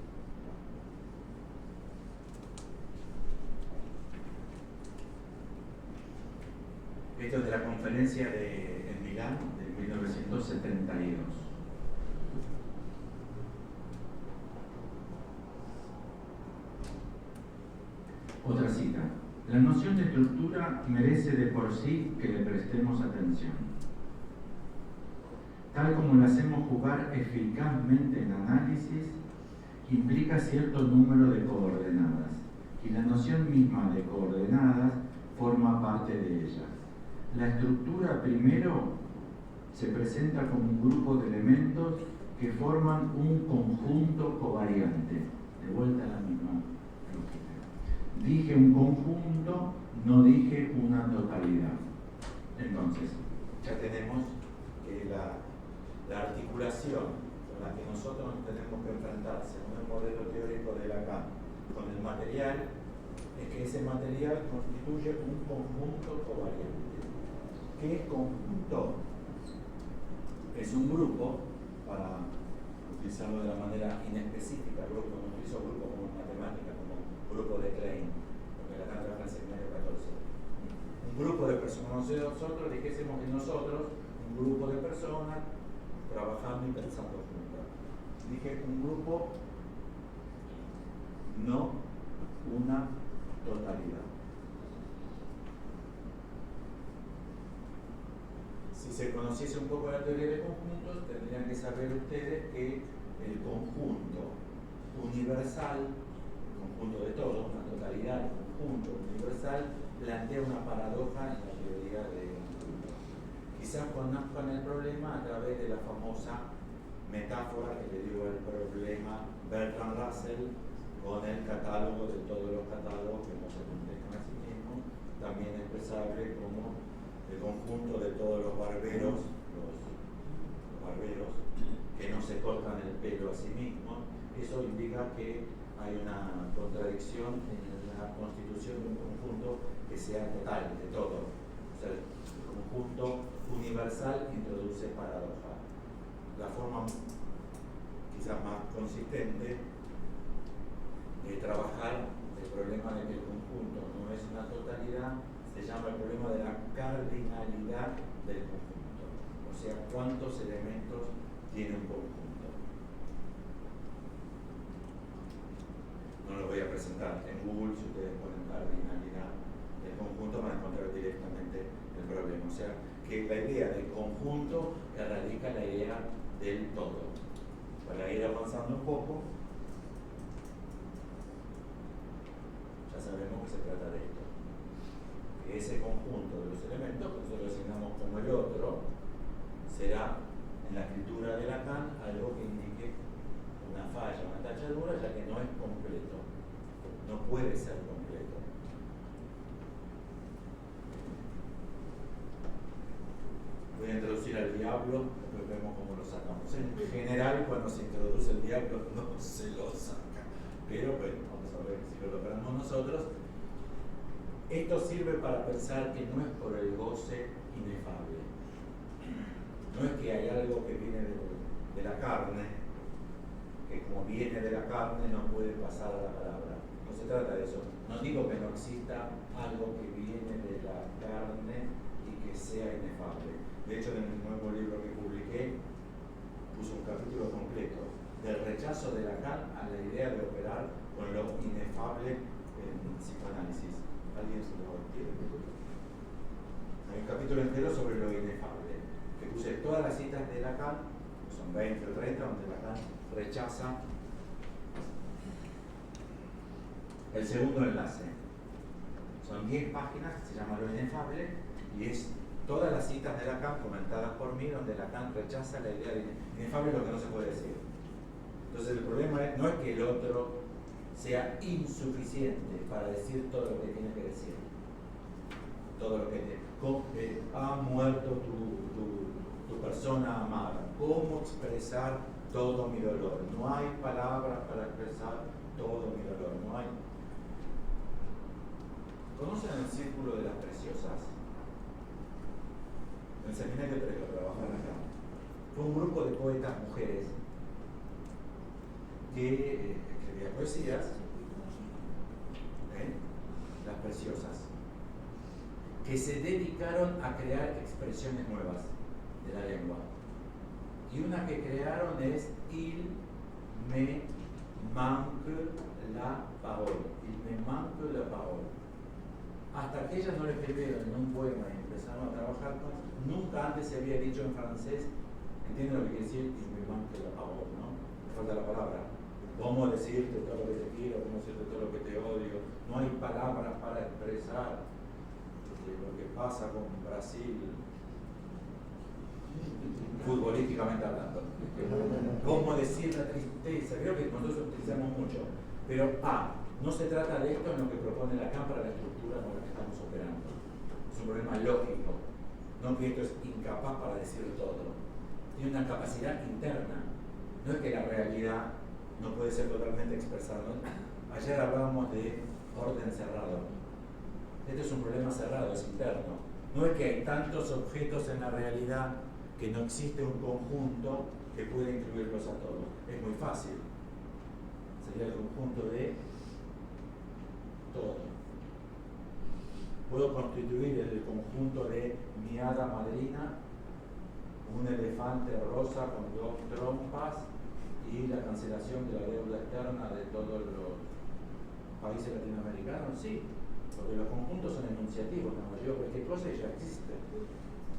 Esto es de la conferencia en Milán de 1972. Otra cita. La noción de estructura merece de por sí que le prestemos atención. Tal como la hacemos jugar eficazmente en análisis, implica cierto número de coordenadas, y la noción misma de coordenadas forma parte de ellas. La estructura primero se presenta como un grupo de elementos que forman un conjunto covariante. De vuelta a la misma lógica. Dije un conjunto, no dije una totalidad. Entonces, ya tenemos que la articulación con la que nosotros nos tenemos que enfrentar según el modelo teórico de Lacan con el material es que ese material constituye un conjunto covariante. ¿Qué es conjunto? Es un grupo, para utilizarlo de la manera inespecífica, grupo, no utilizo grupo como matemática, como grupo de Klein, porque Lacan trabaja en seminario 14. Un grupo de personas, nosotros dijésemos que nosotros, un grupo de personas trabajando y pensando juntas. Dije un grupo, no una totalidad. Si se conociese un poco la teoría de conjuntos, tendrían que saber ustedes que el conjunto universal, el conjunto de todos, una totalidad, el conjunto universal, plantea una paradoja en la teoría de conjuntos. Quizás conozcan el problema a través de la famosa metáfora que le dio el problema Bertrand Russell con el catálogo de todos los catálogos que no se contestan a sí mismos, también expresable como el conjunto de todos los barberos, que no se cortan el pelo a sí mismos. Eso indica que hay una contradicción en la constitución de un conjunto que sea total, de todo. O sea, el conjunto universal introduce paradoja. La forma quizás más consistente de trabajar el problema de que el conjunto no es una totalidad se llama el problema de la cardinalidad del conjunto, o sea, cuántos elementos tiene un conjunto. No lo voy a presentar en Google, si ustedes ponen cardinalidad del conjunto van a encontrar directamente el problema, o sea, que la idea del conjunto radica la idea del todo. Para ir avanzando un poco, ya sabemos que se trata de esto. Que ese conjunto de los elementos, que nosotros lo asignamos como el otro, será en la escritura de Lacan algo que indique una falla, una tachadura, ya que no es completo, no puede ser completo. Voy a introducir al diablo, después vemos cómo lo sacamos. En general, cuando se introduce el diablo no se lo saca, pero bueno, vamos a ver si lo logramos nosotros. Esto sirve para pensar que no es por el goce inefable. No es que hay algo que viene de la carne, que como viene de la carne no puede pasar a la palabra. No se trata de eso. No digo que no exista algo que viene de la carne y que sea inefable. De hecho, en el nuevo libro que publiqué, puse un capítulo completo del rechazo de Lacan a la idea de operar con lo inefable en psicoanálisis. ¿Alguien se lo quiere? Hay un capítulo entero sobre lo inefable, que puse todas las citas de Lacan, que son 20 o 30, donde Lacan rechaza el segundo enlace. Son 10 páginas, se llama Lo inefable, y es todas las citas de Lacan comentadas por mí, donde Lacan rechaza la idea de inefable lo que no se puede decir. Entonces el problema no es que el otro sea insuficiente para decir todo lo que tiene que decir. Todo lo que ha muerto tu persona amada. ¿Cómo expresar todo mi dolor? No hay palabras para expresar todo mi dolor. No hay. ¿Conocen el Círculo de las Preciosas? En el seminario 3 lo trabajaron acá. Fue un grupo de poetas mujeres que escribían poesías, las preciosas, que se dedicaron a crear expresiones nuevas de la lengua. Y una que crearon es Il me manque la parole. Il me manque la parole. Hasta que ellas no lo escribieron en un poema y empezaron a trabajar con, nunca antes se había dicho en francés, ¿entienden lo que quiere decir? Il me manque la parole, ¿no? Me falta la palabra. ¿Cómo decirte todo lo que te quiero? ¿Cómo decirte todo lo que te odio? No hay palabras para expresar lo que pasa con Brasil, futbolísticamente hablando. ¿Cómo decir la tristeza? Creo que nosotros utilizamos mucho. Pero no se trata de esto en lo que propone Lacan para la estructura con la que estamos operando. Es un problema lógico. No que esto es incapaz para decir todo. Tiene una capacidad interna. No es que la realidad no puede ser totalmente expresada. Ayer hablábamos de orden cerrado. Este es un problema cerrado, es interno. No es que hay tantos objetos en la realidad que no existe un conjunto que pueda incluirlos a todos. Es muy fácil. Sería el conjunto de todo. Puedo constituir el conjunto de mi hada madrina, un elefante rosa con 2 trompas y la cancelación de la deuda externa de todos los países latinoamericanos. Sí, porque los conjuntos son enunciativos, no yo cualquier cosa y ya existe.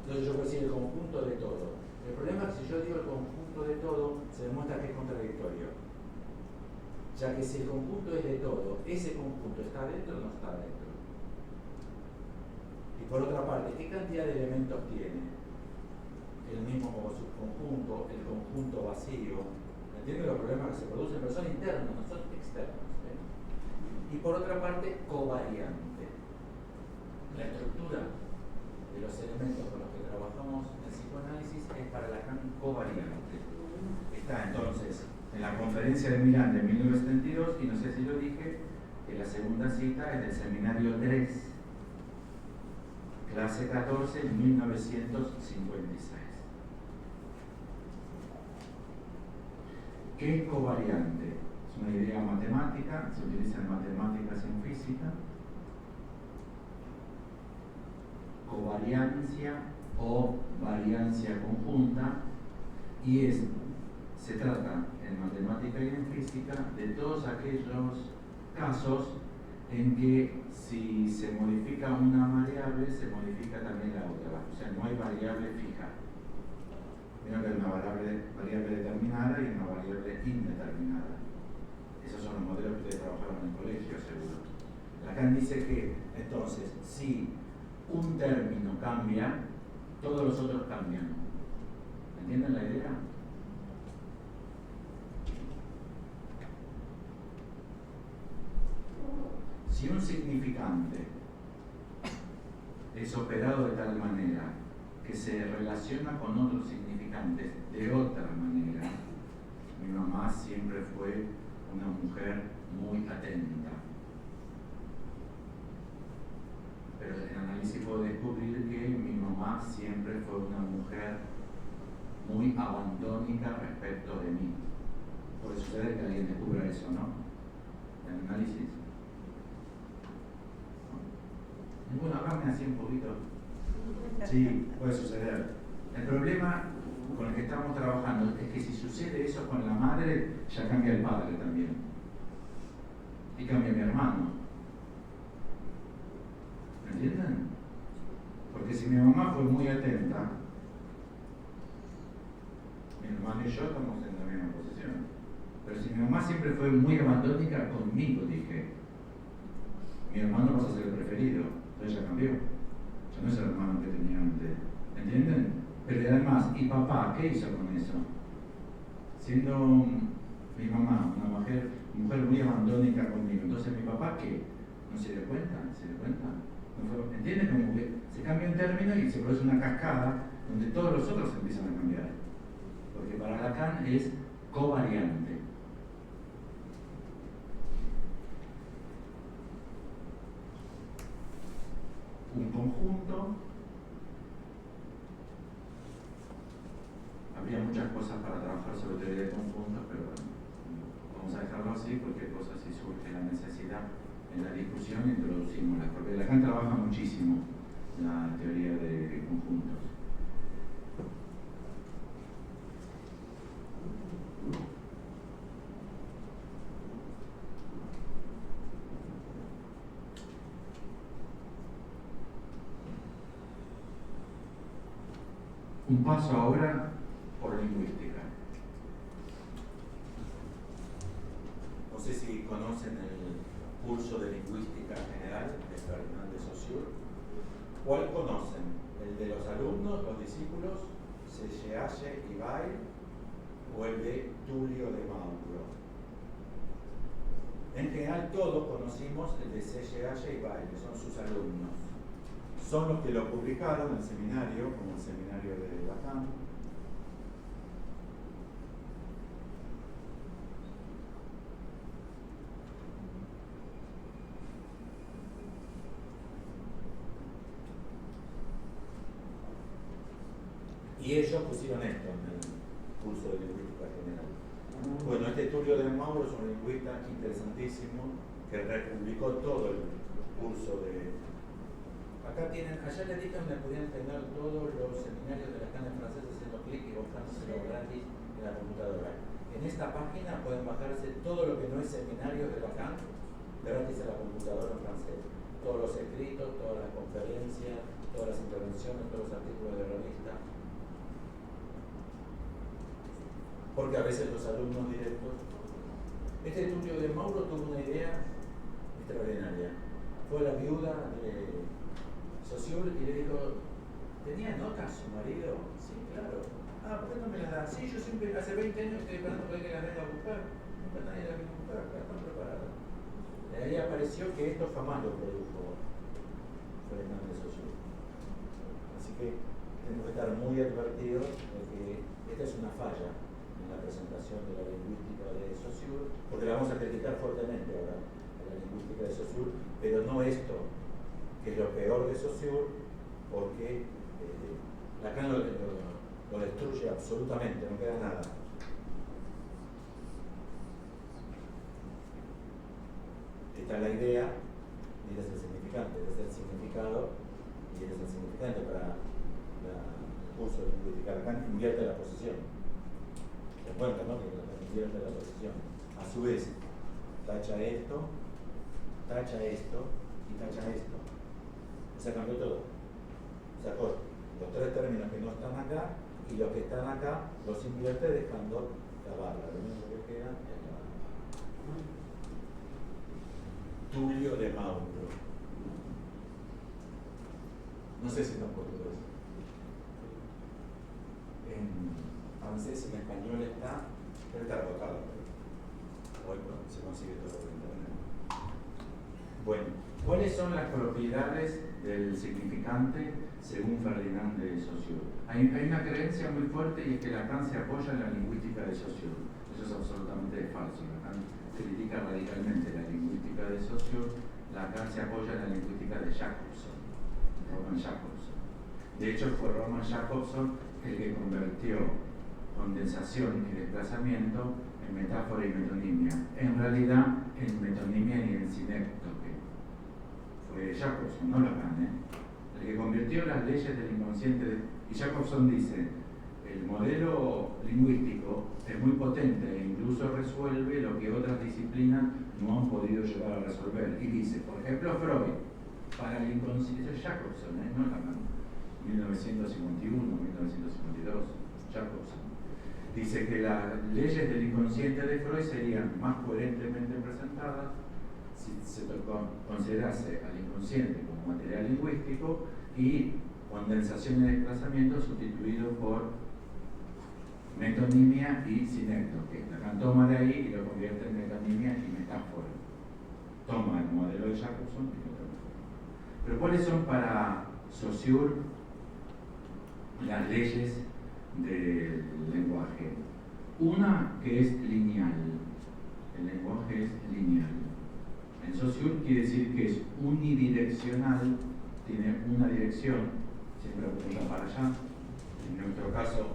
Entonces yo puedo decir el conjunto de todo. El problema es que si yo digo el conjunto de todo, se demuestra que es contradictorio. Ya que si el conjunto es de todo, ese conjunto está dentro o no está dentro. Y por otra parte, ¿qué cantidad de elementos tiene el mismo como subconjunto, el conjunto vacío? ¿Entienden los problemas que se producen? Pero son internos, no son externos. Y por otra parte, covariante. La estructura de los elementos con los que trabajamos en el psicoanálisis es para Lacan covariante. Está entonces en la conferencia de Milán de 1972, y no sé si lo dije, que la segunda cita es del seminario 3, clase 14, 1956. ¿Qué es covariante? Es una idea matemática, se utiliza en matemáticas y en física. Covariancia o variancia conjunta, y se trata en matemática y en física de todos aquellos casos en que si se modifica una variable, se modifica también la otra. O sea, no hay variable fija. Mira que hay una variable determinada y una variable indeterminada. Esos son los modelos que ustedes trabajaron en el colegio, seguro. Lacan dice que, entonces, si un término cambia, todos los otros cambian. ¿Entienden la idea? Si un significante es operado de tal manera que se relaciona con otros significantes de otra manera, mi mamá siempre fue una mujer muy atenta. Pero en el análisis puedo descubrir que mi mamá siempre fue una mujer muy abandónica respecto de mí. Puede suceder que alguien descubra eso, ¿no? En el análisis. Bueno, acá me hacía un poquito. Sí, puede suceder. El problema con el que estamos trabajando es que si sucede eso con la madre, ya cambia el padre también. Y cambia mi hermano. ¿Entienden? Porque si mi mamá fue muy atenta, mi hermano y yo estamos en la misma posición. Pero si mi mamá siempre fue muy abandónica conmigo, dije, mi hermano pasa a ser el preferido. Entonces ya cambió. Ya no es el hermano que tenía antes. mamás y papá, ¿qué hizo con eso? Siendo mi mamá una mujer muy abandónica conmigo, entonces mi papá, ¿qué? ¿No se dio cuenta? ¿Se dio cuenta? ¿Entiendes? Como que se cambia un término y se produce una cascada donde todos los otros empiezan a cambiar. Porque para Lacan es covariante. Un conjunto. Habría muchas cosas para trabajar sobre teoría de conjuntos, pero bueno, vamos a dejarlo así, cualquier cosa si surge la necesidad en la discusión introducimos, porque Lacan trabaja muchísimo la teoría de conjuntos. Un paso ahora por lingüística. No sé si conocen el curso de lingüística general de Ferdinand de Saussure. ¿Cuál conocen? ¿El de los alumnos, los discípulos, Secheache y Bail, o el de Tulio de Mauro? En general todos conocimos el de Secheache y Bail, que son sus alumnos. Son los que lo publicaron en el seminario, como el seminario de Lacan. Y ellos pusieron esto en el curso de lingüística general. Bueno, este Tulio de Mauro es un lingüista interesantísimo que republicó todo el curso de... Acá tienen, allá le dije donde podían tener todos los seminarios de Lacan en francés haciendo clic y buscándoselo gratis en la computadora. En esta página pueden bajarse todo lo que no es seminario de Lacan gratis en la computadora en francés. Todos los escritos, todas las conferencias, todas las intervenciones, todos los artículos de revista. Porque a veces los alumnos directos... Este Tulio de Mauro tuvo una idea extraordinaria. Fue la viuda de Saussure y le dijo, ¿tenía notas su marido? Sí, claro. Ah, ¿por qué no me las da? Sí, yo siempre, hace 20 años estoy esperando que alguien las venga a buscar. Nunca nadie las viene a buscar, acá están preparadas. De ahí apareció que esto jamás lo produjo Ferdinand de Saussure. Así que tenemos que estar muy advertidos de que esta es una falla en la presentación de la lingüística de Saussure, porque la vamos a criticar fuertemente ahora, a la lingüística de Saussure, pero no esto, que es lo peor de Saussure, porque Lacan lo destruye absolutamente, no queda nada. Esta es la idea, y este es el significante, este es el significado, y este es el significante para el curso de lingüística. Lacan invierte la posición. Se cuenta, ¿no? Que Lacan invierte la posición. A su vez, tacha esto y tacha esto. Se cambió todo. Sacó los tres términos que no están acá y los que están acá los invierte dejando la barra. Lo único que queda es la barra. Tulio de Mauro. No sé si está en portugués. En francés y en español está, pero está agotado. Hoy se consigue todo por internet. Bueno, ¿cuáles son las propiedades del significante según Ferdinand de Saussure? Hay una creencia muy fuerte y es que Lacan se apoya en la lingüística de Saussure. Eso es absolutamente falso. Lacan critica radicalmente la lingüística de Saussure. Lacan se apoya en la lingüística de Jacobson, Roman Jacobson. De hecho, fue Roman Jacobson el que convirtió condensación y desplazamiento en metáfora y metonimia. En realidad, en metonimia y en sinéctoque. Fue Jacobson, no Lacan, el que convirtió las leyes del inconsciente. Y Jacobson dice, el modelo lingüístico es muy potente e incluso resuelve lo que otras disciplinas no han podido llegar a resolver. Y dice, por ejemplo, Freud, para el inconsciente, Jacobson, no Lacan, 1951, 1952, Jacobson. Dice que las leyes del inconsciente de Freud serían más coherentemente presentadas si se considerase al inconsciente como material lingüístico y condensación y desplazamiento sustituido por metonimia y sinécdoque. Lacan toma de ahí y lo convierte en metonimia y metáfora. Toma el modelo de Jacobson y lo transforma. Pero ¿cuáles son para Saussure las leyes del lenguaje? Una que es lineal. El lenguaje es lineal. En Saussure quiere decir que es unidireccional, tiene una dirección, siempre apunta para allá. En nuestro caso,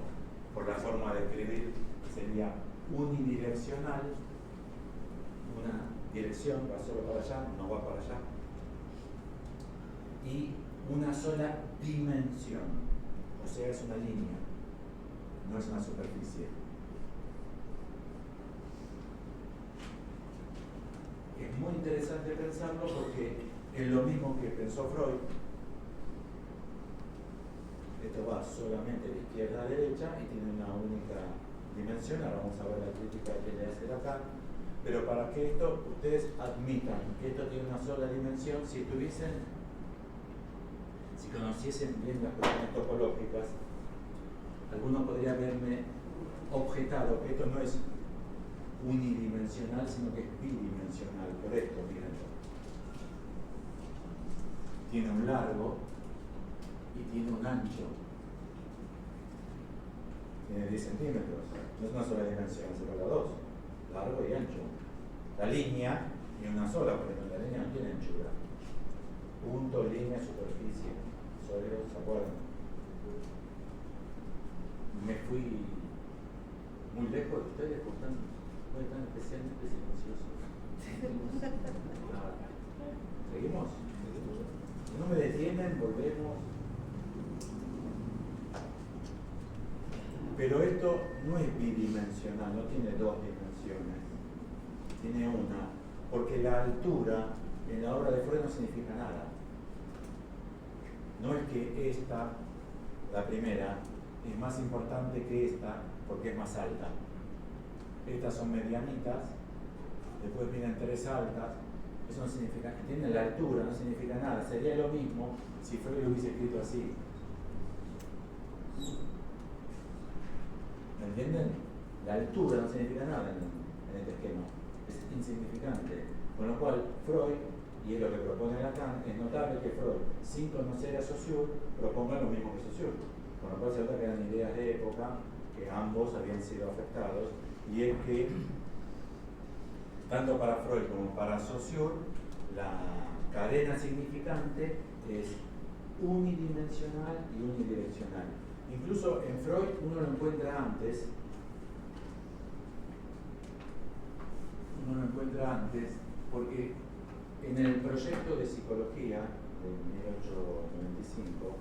por la forma de escribir, sería unidireccional, una dirección va solo para allá, no va para allá, y una sola dimensión, o sea, es una línea, no es una superficie. Es muy interesante pensarlo porque es lo mismo que pensó Freud. Esto va solamente de izquierda a derecha y tiene una única dimensión. Ahora vamos a ver la crítica que le hace Lacan. Pero para que esto ustedes admitan que esto tiene una sola dimensión, si conociesen bien las cuestiones topológicas, alguno podría haberme objetado que esto no es unidimensional, sino que es bidimensional. Por esto, miren. Tiene un largo y tiene un ancho. Tiene 10 centímetros. No es una sola dimensión, es igual a dos. Largo y ancho. La línea y una sola, porque la línea no tiene anchura. Punto, línea, superficie. Sólidos, ¿se acuerdan? Me fui muy lejos de ustedes, por tan especialmente silencioso. ¿Seguimos? No me detienen, volvemos. Pero esto no es bidimensional, no tiene dos dimensiones, tiene una, porque la altura en la obra de Freud no significa nada. No es que esta, la primera, es más importante que esta porque es más alta. Estas son medianitas, después vienen tres altas. Eso no significa, ¿entienden? La altura no significa nada. Sería lo mismo si Freud lo hubiese escrito así. ¿Me entienden? La altura no significa nada en este esquema. Es insignificante. Con lo cual, Freud, y es lo que propone Lacan, es notable que Freud, sin conocer a Saussure, proponga lo mismo que Saussure. Con lo cual se nota que eran ideas de época, que ambos habían sido afectados, y es que tanto para Freud como para Saussure la cadena significante es unidimensional y unidireccional. Incluso en Freud uno lo encuentra antes, porque en el proyecto de psicología de 1895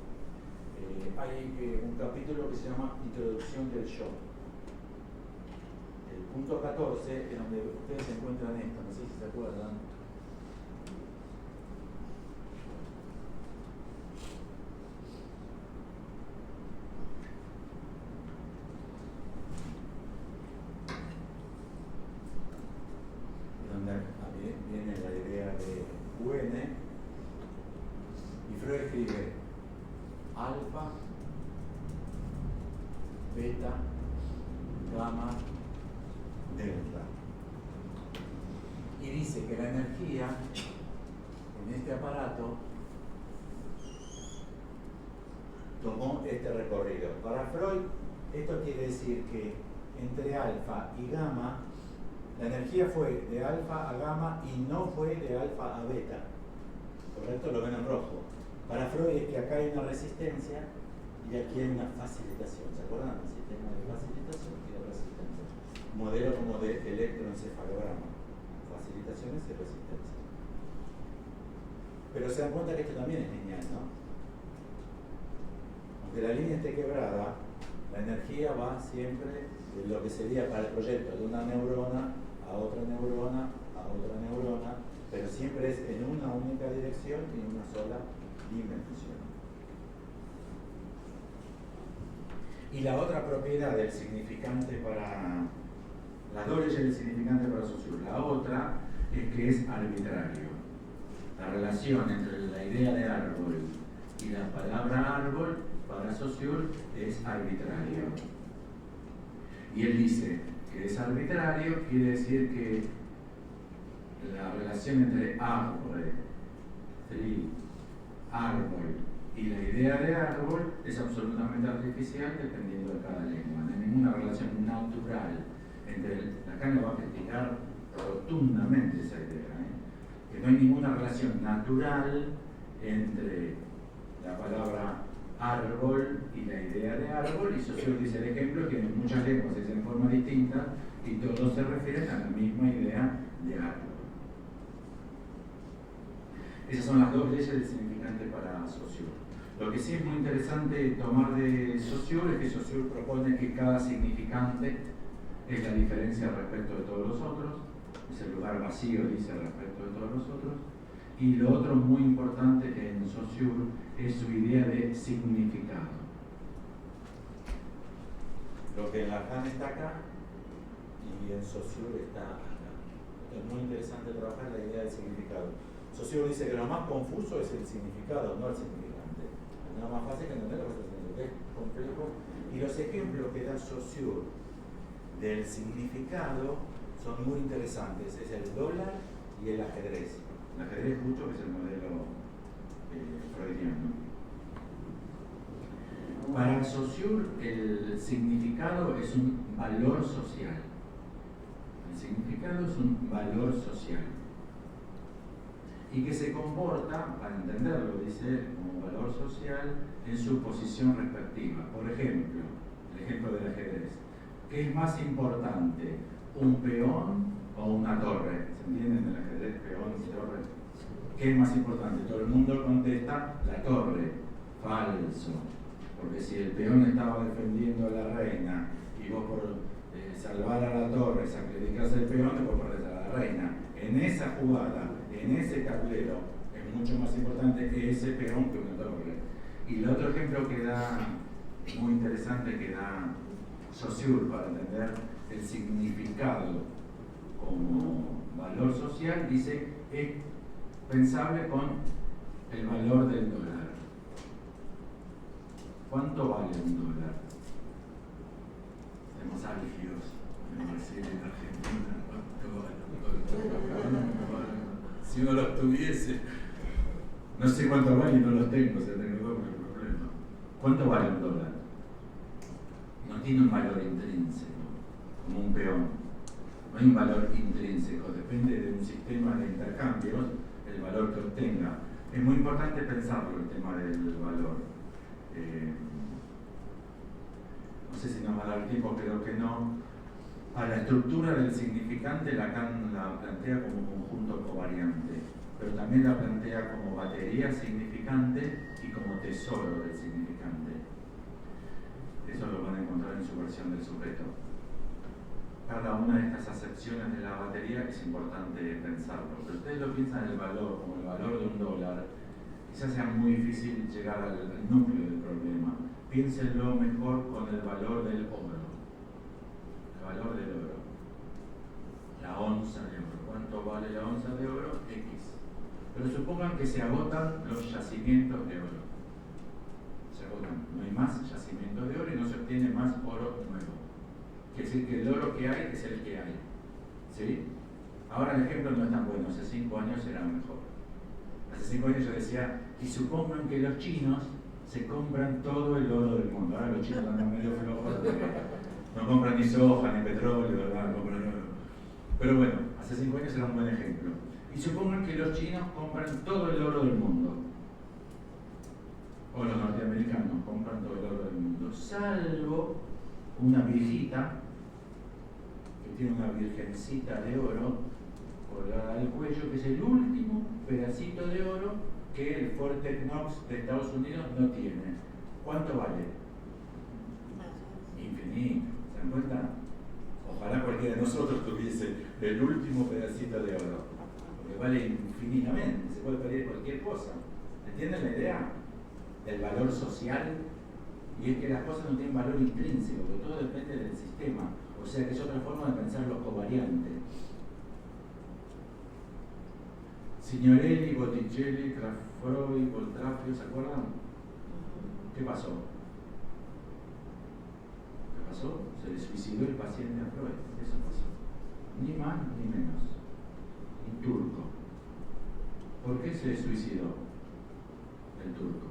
hay un capítulo que se llama Introducción del Yo. El punto 14 es donde ustedes encuentran esto, no sé si se acuerdan. Donde viene la idea de UN y Freud escribe alfa, beta, gamma, delta. Y dice que la energía en este aparato tomó este recorrido. Para Freud, esto quiere decir que entre alfa y gamma, la energía fue de alfa a gamma y no fue de alfa a beta. ¿Correcto? Lo ven en rojo. Para Freud es que acá hay una resistencia y aquí hay una facilitación. ¿Se acuerdan del sistema de facilitación y de resistencia? Modelo como de electroencefalograma. Facilitaciones y resistencia. Pero se dan cuenta que esto también es lineal, ¿no? Aunque la línea esté quebrada, la energía va siempre de lo que sería para el proyecto de una neurona a otra neurona, a otra neurona, pero siempre es en una única dirección y en una sola dimensión. Y la otra propiedad del significante para las dos leyes del significante para Saussure, la otra es que es arbitrario. La relación entre la idea de árbol y la palabra árbol para Saussure es arbitrario. Y él dice que es arbitrario, quiere decir que la relación entre árbol y la idea de árbol es absolutamente artificial dependiendo de cada lengua. No hay ninguna relación natural entre Lacan lo va a criticar rotundamente esa idea, que no hay ninguna relación natural entre la palabra árbol y la idea de árbol, y Saussure dice el ejemplo que en muchas lenguas se dice en forma distinta y todos se refieren a la misma idea de árbol. Esas son las dos leyes del significante para Saussure. Lo que sí es muy interesante tomar de Saussure es que Saussure propone que cada significante es la diferencia respecto de todos los otros, es el lugar vacío, dice, respecto de todos los otros. Y lo otro muy importante en Saussure es su idea de significado. Lo que en Lacan está acá y en Saussure está acá. Es muy interesante trabajar la idea de significado. Saussure dice que lo más confuso es el significado, no el significante. Es nada más fácil que entender lo que es complejo. Y los ejemplos que da Saussure del significado son muy interesantes. Es el dólar y el ajedrez. El ajedrez justo que es el modelo freudiano. Para Saussure el significado es un valor social. El significado es un valor social. Y que se comporta, para entenderlo, dice, como valor social en su posición respectiva. Por ejemplo, el ejemplo del ajedrez. ¿Qué es más importante, un peón o una torre? ¿Se entienden el ajedrez, peón y torre? ¿Qué es más importante? Todo el mundo contesta la torre. Falso. Porque si el peón estaba defendiendo a la reina y vos por salvar a la torre sacrificás el peón, después perdés a la reina. En esa jugada, en ese tablero, es mucho más importante ese peón que una torre. Y el otro ejemplo que da, muy interesante, que da Saussure para entender el significado como valor social, dice, es pensable con el valor del dólar. ¿Cuánto vale un dólar? Somos álgidos, en Brasil, en Argentina, ¿cuánto vale un dólar? Si uno los tuviese, no sé cuánto vale y no los tengo, o sea, tengo doble problema. ¿Cuánto vale un dólar? No tiene un valor intrínseco, como un peón. No hay un valor intrínseco, depende de un sistema de intercambios, el valor que obtenga. Es muy importante pensarlo, el tema del valor. No sé si nos va a dar tiempo, creo que no. A la estructura del significante Lacan la plantea como conjunto covariante, pero también la plantea como batería significante y como tesoro del significante. Eso lo van a encontrar en su versión del sujeto. Cada una de estas acepciones de la batería es importante pensarlo. Pero ustedes lo piensan el valor como el valor de un dólar, quizás sea muy difícil llegar al núcleo del problema. Piénsenlo mejor con el valor del oro. El valor del oro. La onza de oro. ¿Cuánto vale la onza de oro? X. Pero supongan que se agotan los yacimientos de oro. Se agotan. No hay más yacimientos de oro y no se obtiene más oro nuevo. Quiere decir que el oro que hay es el que hay. ¿Sí? Ahora el ejemplo no es tan bueno. Hace 5 años era mejor. Hace 5 años yo decía, y supongan que los chinos se compran todo el oro del mundo. Ahora los chinos andan medio flojos porque no compran ni soja ni petróleo, ¿verdad? Compran oro. Pero bueno, hace 5 años era un buen ejemplo. Y supongan que los chinos compran todo el oro del mundo. O los norteamericanos compran todo el oro del mundo. Salvo una viejita que tiene una virgencita de oro colgada al cuello, que es el último pedacito de oro que el Fort Knox de Estados Unidos no tiene. ¿Cuánto vale? Infinito. ¿Se dan cuenta? Ojalá cualquiera de nosotros tuviese el último pedacito de oro, porque vale infinitamente, se puede pedir cualquier cosa. ¿Entienden la idea? Del valor social. Y es que las cosas no tienen valor intrínseco, porque todo depende del sistema. O sea que es otra forma de pensar lo covariante. Signorelli, Botticelli, Crafroy, Voltrafio, ¿se acuerdan? ¿Qué pasó? ¿Qué pasó, se le suicidó el paciente a Freud, eso pasó. Ni más ni menos. Un turco. ¿Por qué se suicidó el turco?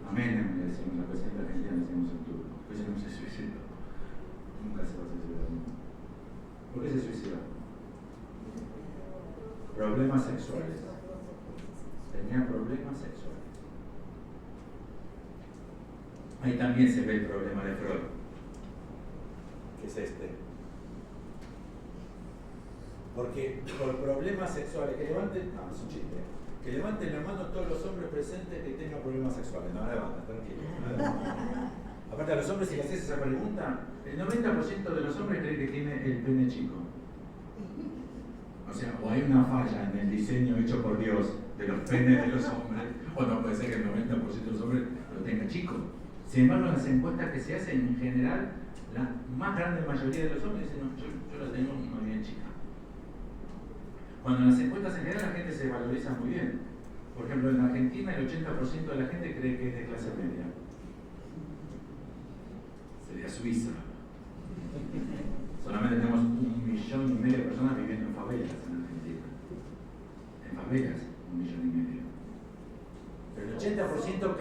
A Menem le decimos, la presidenta argentina le decimos el turco. Pues no se suicidó. Nunca se va a suicidar. ¿Por qué se suicidó? Problemas sexuales. Tenía problemas sexuales. Ahí también se ve el problema de Freud, que es este. Porque por problemas sexuales, que levanten, no, es un chiste, que levanten la mano todos los hombres presentes que tengan problemas sexuales. No, levantan, tranquilo. Aparte a los hombres, si les haces esa pregunta, el 90% de los hombres cree que tiene el pene chico. O sea, o hay una falla en el diseño hecho por Dios de los penes de los hombres, o no puede ser que el 90% de los hombres lo tengan chico. Sin embargo, en las encuestas que se hacen en general, la más grande mayoría de los hombres dicen, no, yo la tengo muy bien chica. Cuando en las encuestas en general la gente se valoriza muy bien. Por ejemplo, en Argentina el 80% de la gente cree que es de clase media. Sería Suiza. Solamente tenemos 1,5 millones de personas viviendo en favelas en Argentina. En favelas, 1,5 millones. Pero el 80%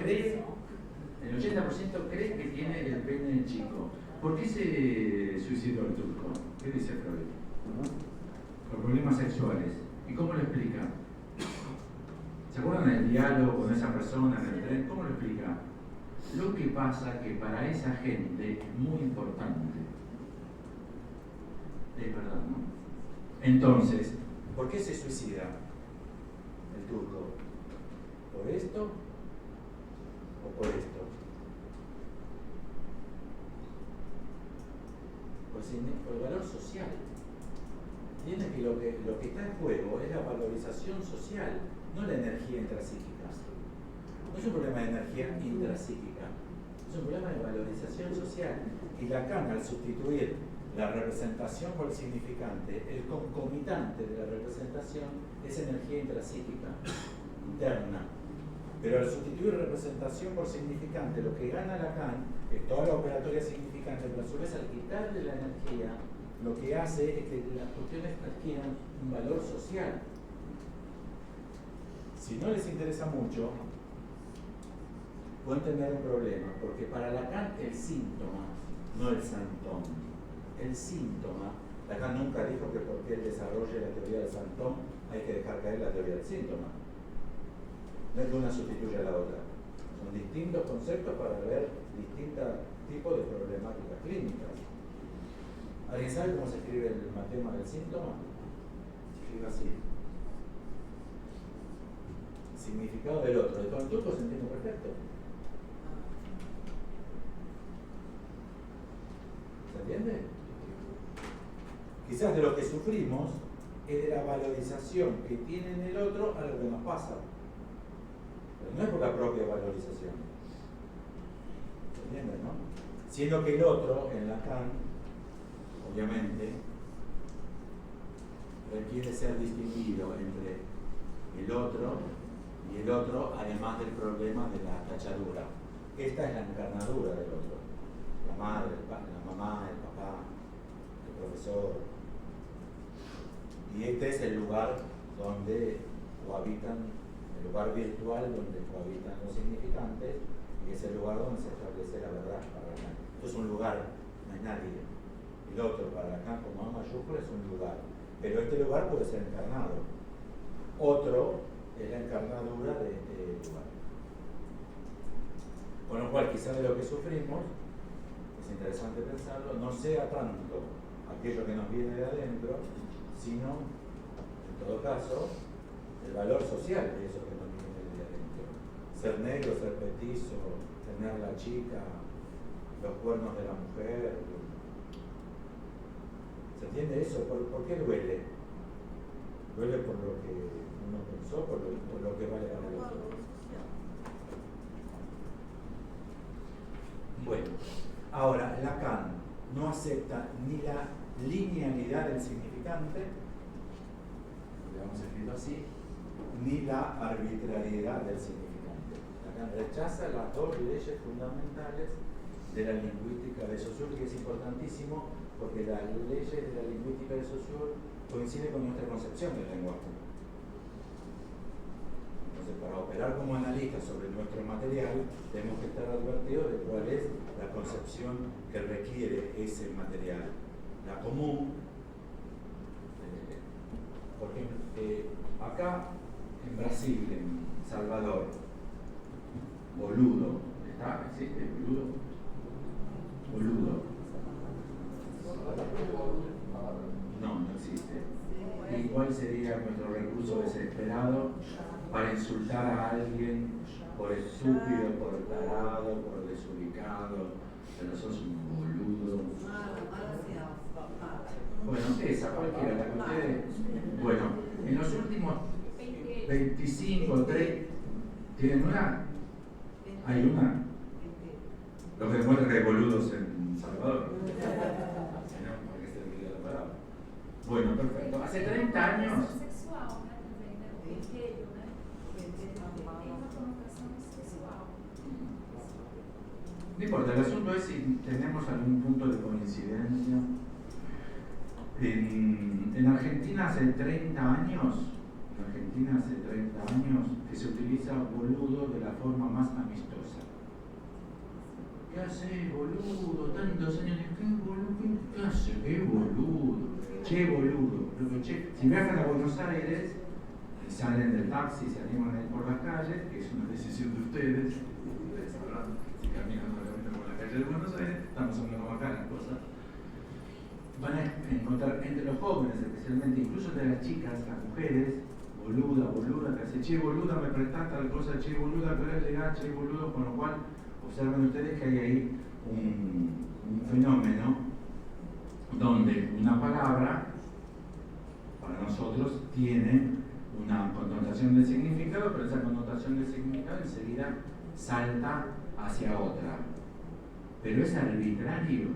cree que tiene el pene chico. ¿Por qué se suicidó el turco? ¿Qué dice Freud? Por problemas sexuales. ¿Y cómo lo explica? ¿Se acuerdan del diálogo con esa persona en el tren? ¿Cómo lo explica? Lo que pasa que para esa gente es muy importante. Es verdad, ¿no? Entonces, ¿por qué se suicida el turco? ¿Por esto o por esto? Por el valor social. Entienden que lo que está en juego es la valorización social, no la energía intrapsíquica. No es un problema de energía intrapsíquica, es un problema de valorización social. Y Lacan, al sustituir la representación por el significante, el concomitante de la representación es energía intrapsíquica, interna. Pero al sustituir representación por significante, lo que gana Lacan es toda la operatoria significante, pero a su vez al quitarle la energía, lo que hace es que las cuestiones adquieran un valor social. Si no les interesa mucho, pueden tener un problema, porque para Lacan el síntoma, no el santón, el síntoma, Lacan nunca dijo que porque él desarrolle la teoría del santón hay que dejar caer la teoría del síntoma. No es que una sustituye a la otra. Son distintos conceptos para ver distintos tipos de problemáticas clínicas. ¿Alguien sabe cómo se escribe el matema del síntoma? Se escribe así. Significado del otro. De todo el turco se entiende perfecto. ¿Se entiende? Quizás de lo que sufrimos es de la valorización que tiene en el otro a lo que nos pasa. Pero no es por la propia valorización. ¿Se entiende, no? Siendo que el otro, en Lacan, obviamente, requiere ser distinguido entre el otro y el otro, además del problema de la tachadura. Esta es la encarnadura del otro. La madre, la mamá, el papá, el profesor. Y este es el lugar donde cohabitan, el lugar virtual donde cohabitan los significantes, y es el lugar donde se establece la verdad para Lacan. Esto es un lugar, no hay nadie. El otro para Lacan como A mayúscula es un lugar, pero este lugar puede ser encarnado. Otro es la encarnadura de este lugar. Con lo cual, quizá de lo que sufrimos, es interesante pensarlo, no sea tanto aquello que nos viene de adentro, sino, en todo caso, el valor social de eso que nos viene de adentro. Ser negro, ser petizo, tener la chica, los cuernos de la mujer. ¿Se entiende eso? ¿Por qué duele? ¿Duele por lo que uno pensó, por lo que vale para el otro? Bueno, ahora Lacan no acepta ni la linealidad del significante, lo hemos escrito así, ni la arbitrariedad del significante. Lacan rechaza las dos leyes fundamentales de la lingüística de Saussure, que es importantísimo porque las leyes de la lingüística de Saussure coinciden con nuestra concepción del lenguaje. Entonces, para operar como analistas sobre nuestro material, tenemos que estar advertidos de cuál es la concepción que requiere ese material. La común, por ejemplo, acá en Brasil, en Salvador, boludo, ¿existe boludo? Boludo. No, no existe. ¿Y cuál sería nuestro recurso desesperado para insultar a alguien por estúpido, por tarado, por desubicado? Pero sos un boludo. Bueno, esa, cualquiera, la que ustedes. Bueno, en los últimos 25, 30, ¿tienen una? ¿Hay una? Lo que demuestra que hay boludos en Salvador. Bueno, perfecto. Hace 30 años. No importa, el asunto es si tenemos algún punto de coincidencia. En Argentina hace 30 años, que se utiliza boludo de la forma más amistosa. ¿Qué hace, boludo? Tantos años, ¿qué boludo? ¿Qué hace? ¿Qué boludo? Che, boludo. Che. Si viajan a Buenos Aires, salen del taxi, se animan a ir por las calles, que es una decisión de ustedes. Ustedes sabrán si caminan por la calle de Buenos Aires, estamos hablando acá las cosas. Van a encontrar entre los jóvenes, especialmente, incluso entre las chicas, las mujeres, boluda, que hace, che, boluda, me prestás tal cosa, che, boluda, que ahora llegás, che, boludo, con lo cual, observen ustedes que hay ahí un fenómeno donde una palabra, para nosotros, tiene una connotación de significado, pero esa connotación de significado enseguida salta hacia otra. Pero es arbitrario.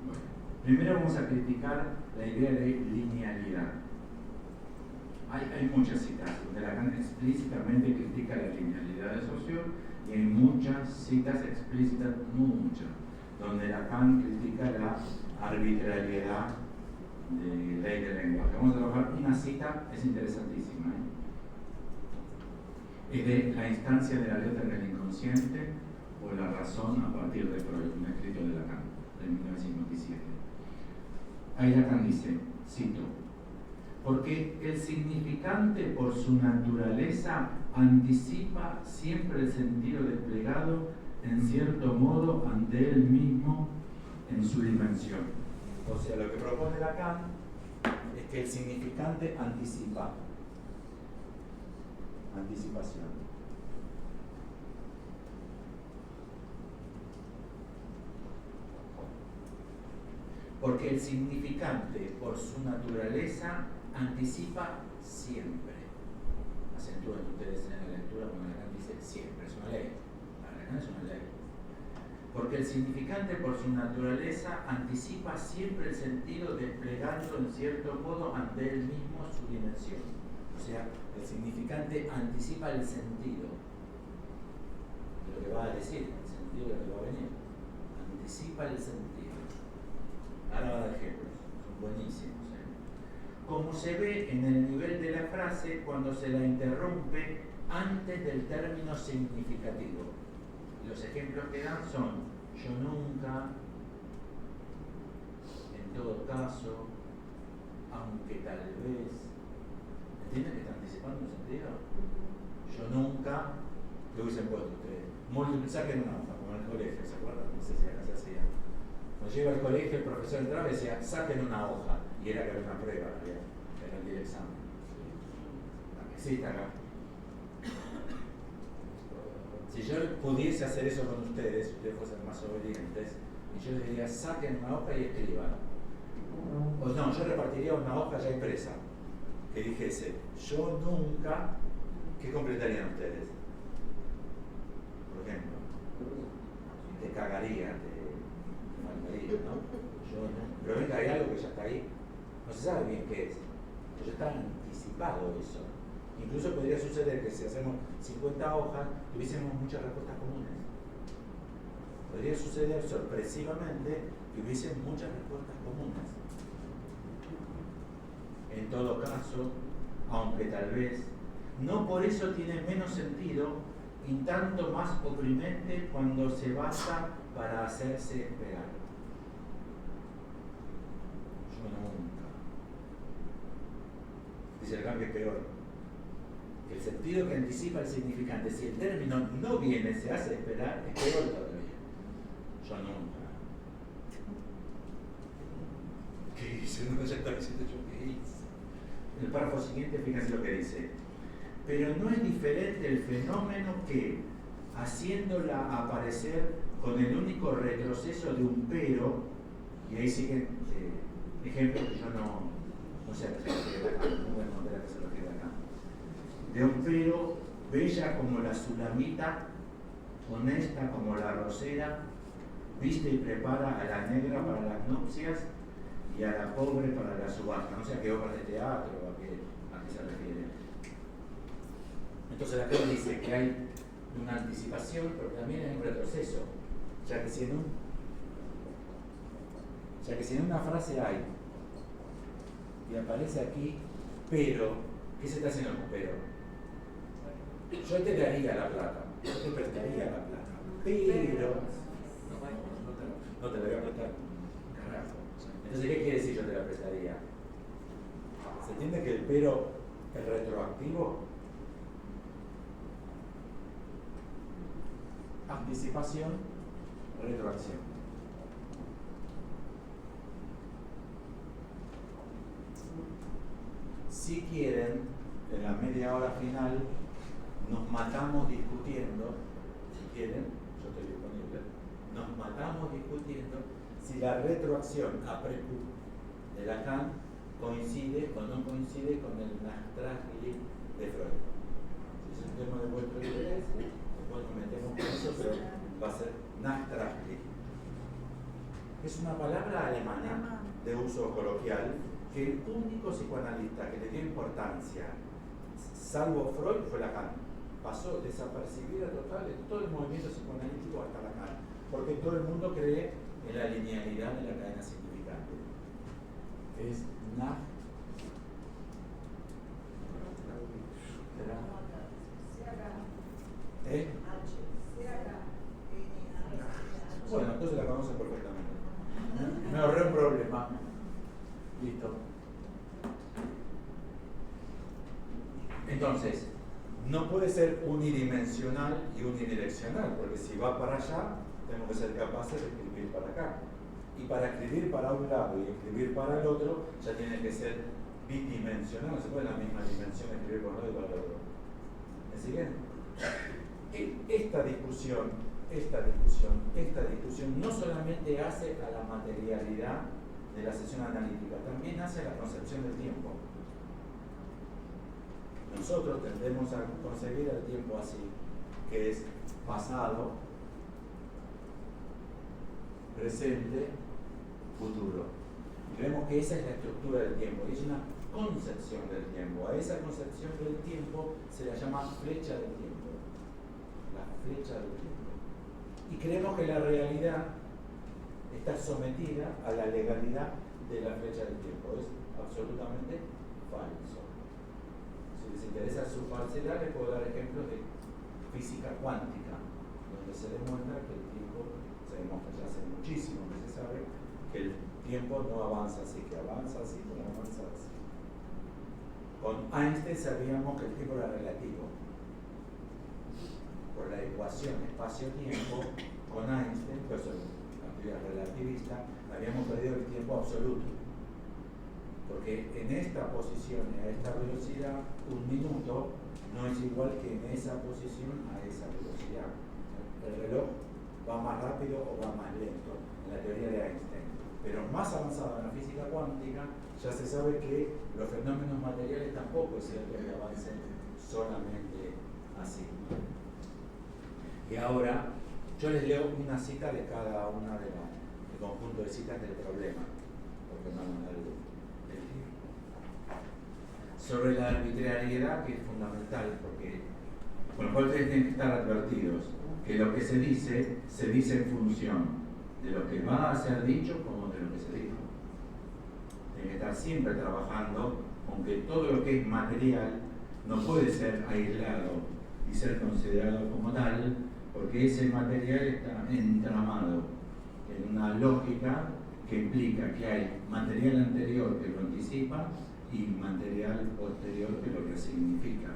Bueno, primero vamos a criticar la idea de linealidad. Hay muchas citas donde Lacan explícitamente critica la linealidad de Saussure y hay muchas citas explícitas, muchas, donde Lacan critica la arbitrariedad de ley del lenguaje. Vamos a trabajar una cita, es interesantísima. Es de La instancia de la letra en el inconsciente o la razón a partir de Freud, un escrito de Lacan, de 1957. Ahí Lacan dice, cito, porque el significante por su naturaleza anticipa siempre el sentido desplegado en cierto modo ante él mismo en su dimensión. O sea, lo que propone Lacan es que el significante anticipación. Porque el significante, por su naturaleza, anticipa siempre. Acentúen ustedes en la lectura cuando Lacan dice siempre, es una ley. Lacan es una ley. Porque el significante, por su naturaleza, anticipa siempre el sentido, desplegando en cierto modo ante él mismo su dimensión. O sea, el significante anticipa el sentido de lo que va a decir, el sentido de lo que va a venir. Anticipa el sentido. Ahora va a dar ejemplos, son buenísimos. Como se ve en el nivel de la frase cuando se la interrumpe antes del término significativo. Los ejemplos que dan son yo nunca, en todo caso, aunque tal vez. ¿Entienden que están anticipando un sentido? Yo nunca, ¿qué hubiesen puesto ustedes? Saquen una hoja, como en el colegio, ¿se acuerdan? No sé si acá se hacía. Cuando llego al colegio, el profesor entraba y decía, saquen una hoja. Y era que había una prueba, era el día del examen. Sí, está acá. Si yo pudiese hacer eso con ustedes, si ustedes fuesen más obedientes, y yo les diría, saquen una hoja y escriban. O no, yo repartiría una hoja ya impresa, que dijese, yo nunca, ¿qué completarían ustedes? Por ejemplo, te cagaría, te maldaría, ¿no? Yo no. Pero venga, hay algo que ya está ahí, no se sabe bien qué es, pero ya está anticipado eso. Incluso podría suceder que si hacemos 50 hojas, tuviésemos muchas respuestas comunes. podría suceder sorpresivamente que hubiesen muchas respuestas comunes. En todo caso, aunque tal vez, no por eso tiene menos sentido y tanto más oprimente cuando se basa para hacerse esperar. Yo nunca. Dice el cambio peor. El sentido que anticipa el significante, si el término no viene, se hace esperar, es peor todavía. Yo nunca. ¿Qué hice? No, ya está diciendo yo qué hice. En el párrafo siguiente, fíjense lo que dice. Pero no es diferente el fenómeno que, haciéndola aparecer con el único retroceso de un pero, y ahí siguen ejemplos que yo no sé a qué se lo quede acá, no voy a encontrar a qué se lo quede acá. De un pero, bella como la sulamita, honesta como la rosera, viste y prepara a la negra para las nupcias y a la pobre para la subasta. No sé a qué obra de teatro, a qué se refiere. Entonces acá dice que hay una anticipación, pero también hay un retroceso, ya que si en una frase hay y aparece aquí pero, ¿qué se está haciendo con pero? Yo te daría la plata, yo te prestaría la plata, pero no te la voy a prestar. Carajo. Entonces, ¿qué quiere decir yo te la prestaría? ¿Se entiende que el pero es retroactivo? Anticipación, retroacción. Si quieren, en la media hora final, nos matamos discutiendo, si quieren, yo estoy disponible, nos matamos discutiendo si la retroacción a precu de Lacan coincide o no coincide con el Nachträglich de Freud. Si es un tema de vuestro interés, después nos metemos con eso, pero va a ser Nachträglich. Es una palabra alemana de uso coloquial que el único psicoanalista que le dio importancia, salvo Freud, fue Lacan. Pasó desapercibida total en todo el movimiento psicoanalítico hasta Lacan, porque todo el mundo cree en la linealidad de la cadena significante. Es Bueno, entonces la conocen perfectamente. Me ahorré un problema. Listo. Entonces, no puede ser unidimensional y unidireccional, porque si va para allá, tenemos que ser capaces de escribir para acá. Y para escribir para un lado y escribir para el otro, ya tiene que ser bidimensional, no se puede en la misma dimensión escribir por un lado y para el otro. ¿Me siguen? Esta discusión no solamente hace a la materialidad de la sesión analítica, también hace a la concepción del tiempo. Nosotros tendemos a concebir el tiempo así, que es pasado, presente, futuro. Y creemos que esa es la estructura del tiempo, y es una concepción del tiempo. A esa concepción del tiempo se la llama flecha del tiempo. La flecha del tiempo. Y creemos que la realidad está sometida a la legalidad de la flecha del tiempo. Es absolutamente falso. Si les interesa su falsedad, les puedo dar ejemplos de física cuántica, donde se demuestra que el tiempo, se demuestra ya hace muchísimo que se sabe, que el tiempo no avanza así, que avanza así, como avanza así. Con Einstein sabíamos que el tiempo era relativo. Por la ecuación espacio-tiempo, con Einstein, pues la teoría relativista, habíamos perdido el tiempo absoluto. Porque en esta posición y a esta velocidad, un minuto no es igual que en esa posición a esa velocidad. El reloj va más rápido o va más lento, en la teoría de Einstein. Pero más avanzado en la física cuántica, ya se sabe que los fenómenos materiales tampoco es cierto que avancen solamente así. Y ahora, yo les leo una cita de cada una del conjunto de citas del problema, porque no me da el libro. Sobre la arbitrariedad, que es fundamental, porque con lo cual ustedes tienen que estar advertidos. que lo que se dice en función de lo que va a ser dicho como de lo que se dijo. Tiene que estar siempre trabajando, aunque todo lo que es material no puede ser aislado y ser considerado como tal, porque ese material está entramado en una lógica que implica que hay material anterior que lo anticipa y material posterior que lo resignifica.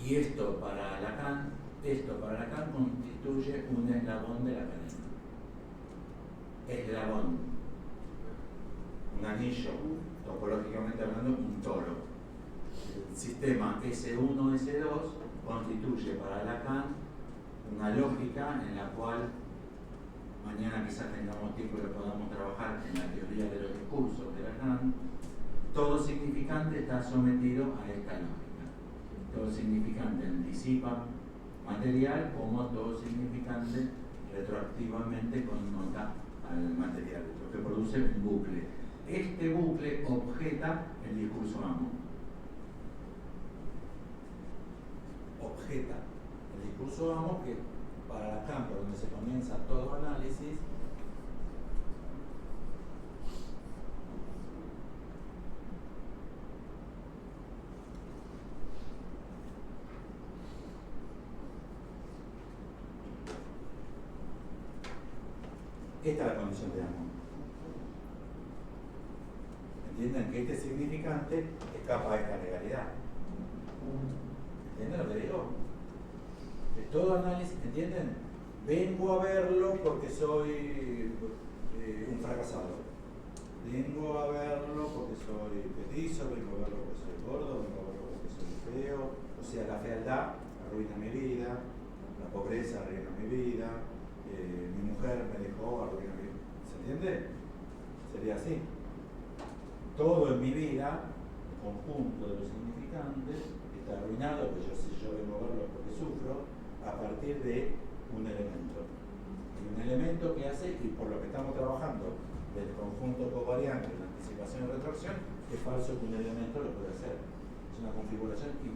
Y esto para Lacan constituye un eslabón de la cadena. Eslabón, un anillo, topológicamente hablando, un toro. El sistema S1, S2 constituye para Lacan una lógica en la cual mañana quizás tengamos tiempo y lo podamos trabajar en la teoría de los discursos de Lacan. Todo significante está sometido a esta lógica. Todo significante anticipa material, como todo significante retroactivamente connota al material, lo que produce un bucle. Este bucle objeta el discurso amo. Objeta el discurso amo, que para Lacan, por donde se comienza todo análisis, esta es la condición de amo. Entienden que este significante escapa a esta legalidad. ¿Entienden lo que digo? De todo análisis, ¿entienden? Vengo a verlo porque soy un fracasado. Vengo a verlo porque soy petizo, vengo a verlo porque soy gordo, vengo a verlo porque soy feo. O sea, la fealdad arruina mi vida, la pobreza arruina mi vida, mi mujer me dejó, arruina mi vida. ¿Se entiende? Sería así. Todo en mi vida, el conjunto de los significantes, está arruinado, pues yo vengo a verlo porque sufro, a partir de un elemento. Y un elemento que hace, y por lo que estamos trabajando, del conjunto covariante, la anticipación y retracción, es falso que un elemento lo puede hacer. Es una configuración imaginada.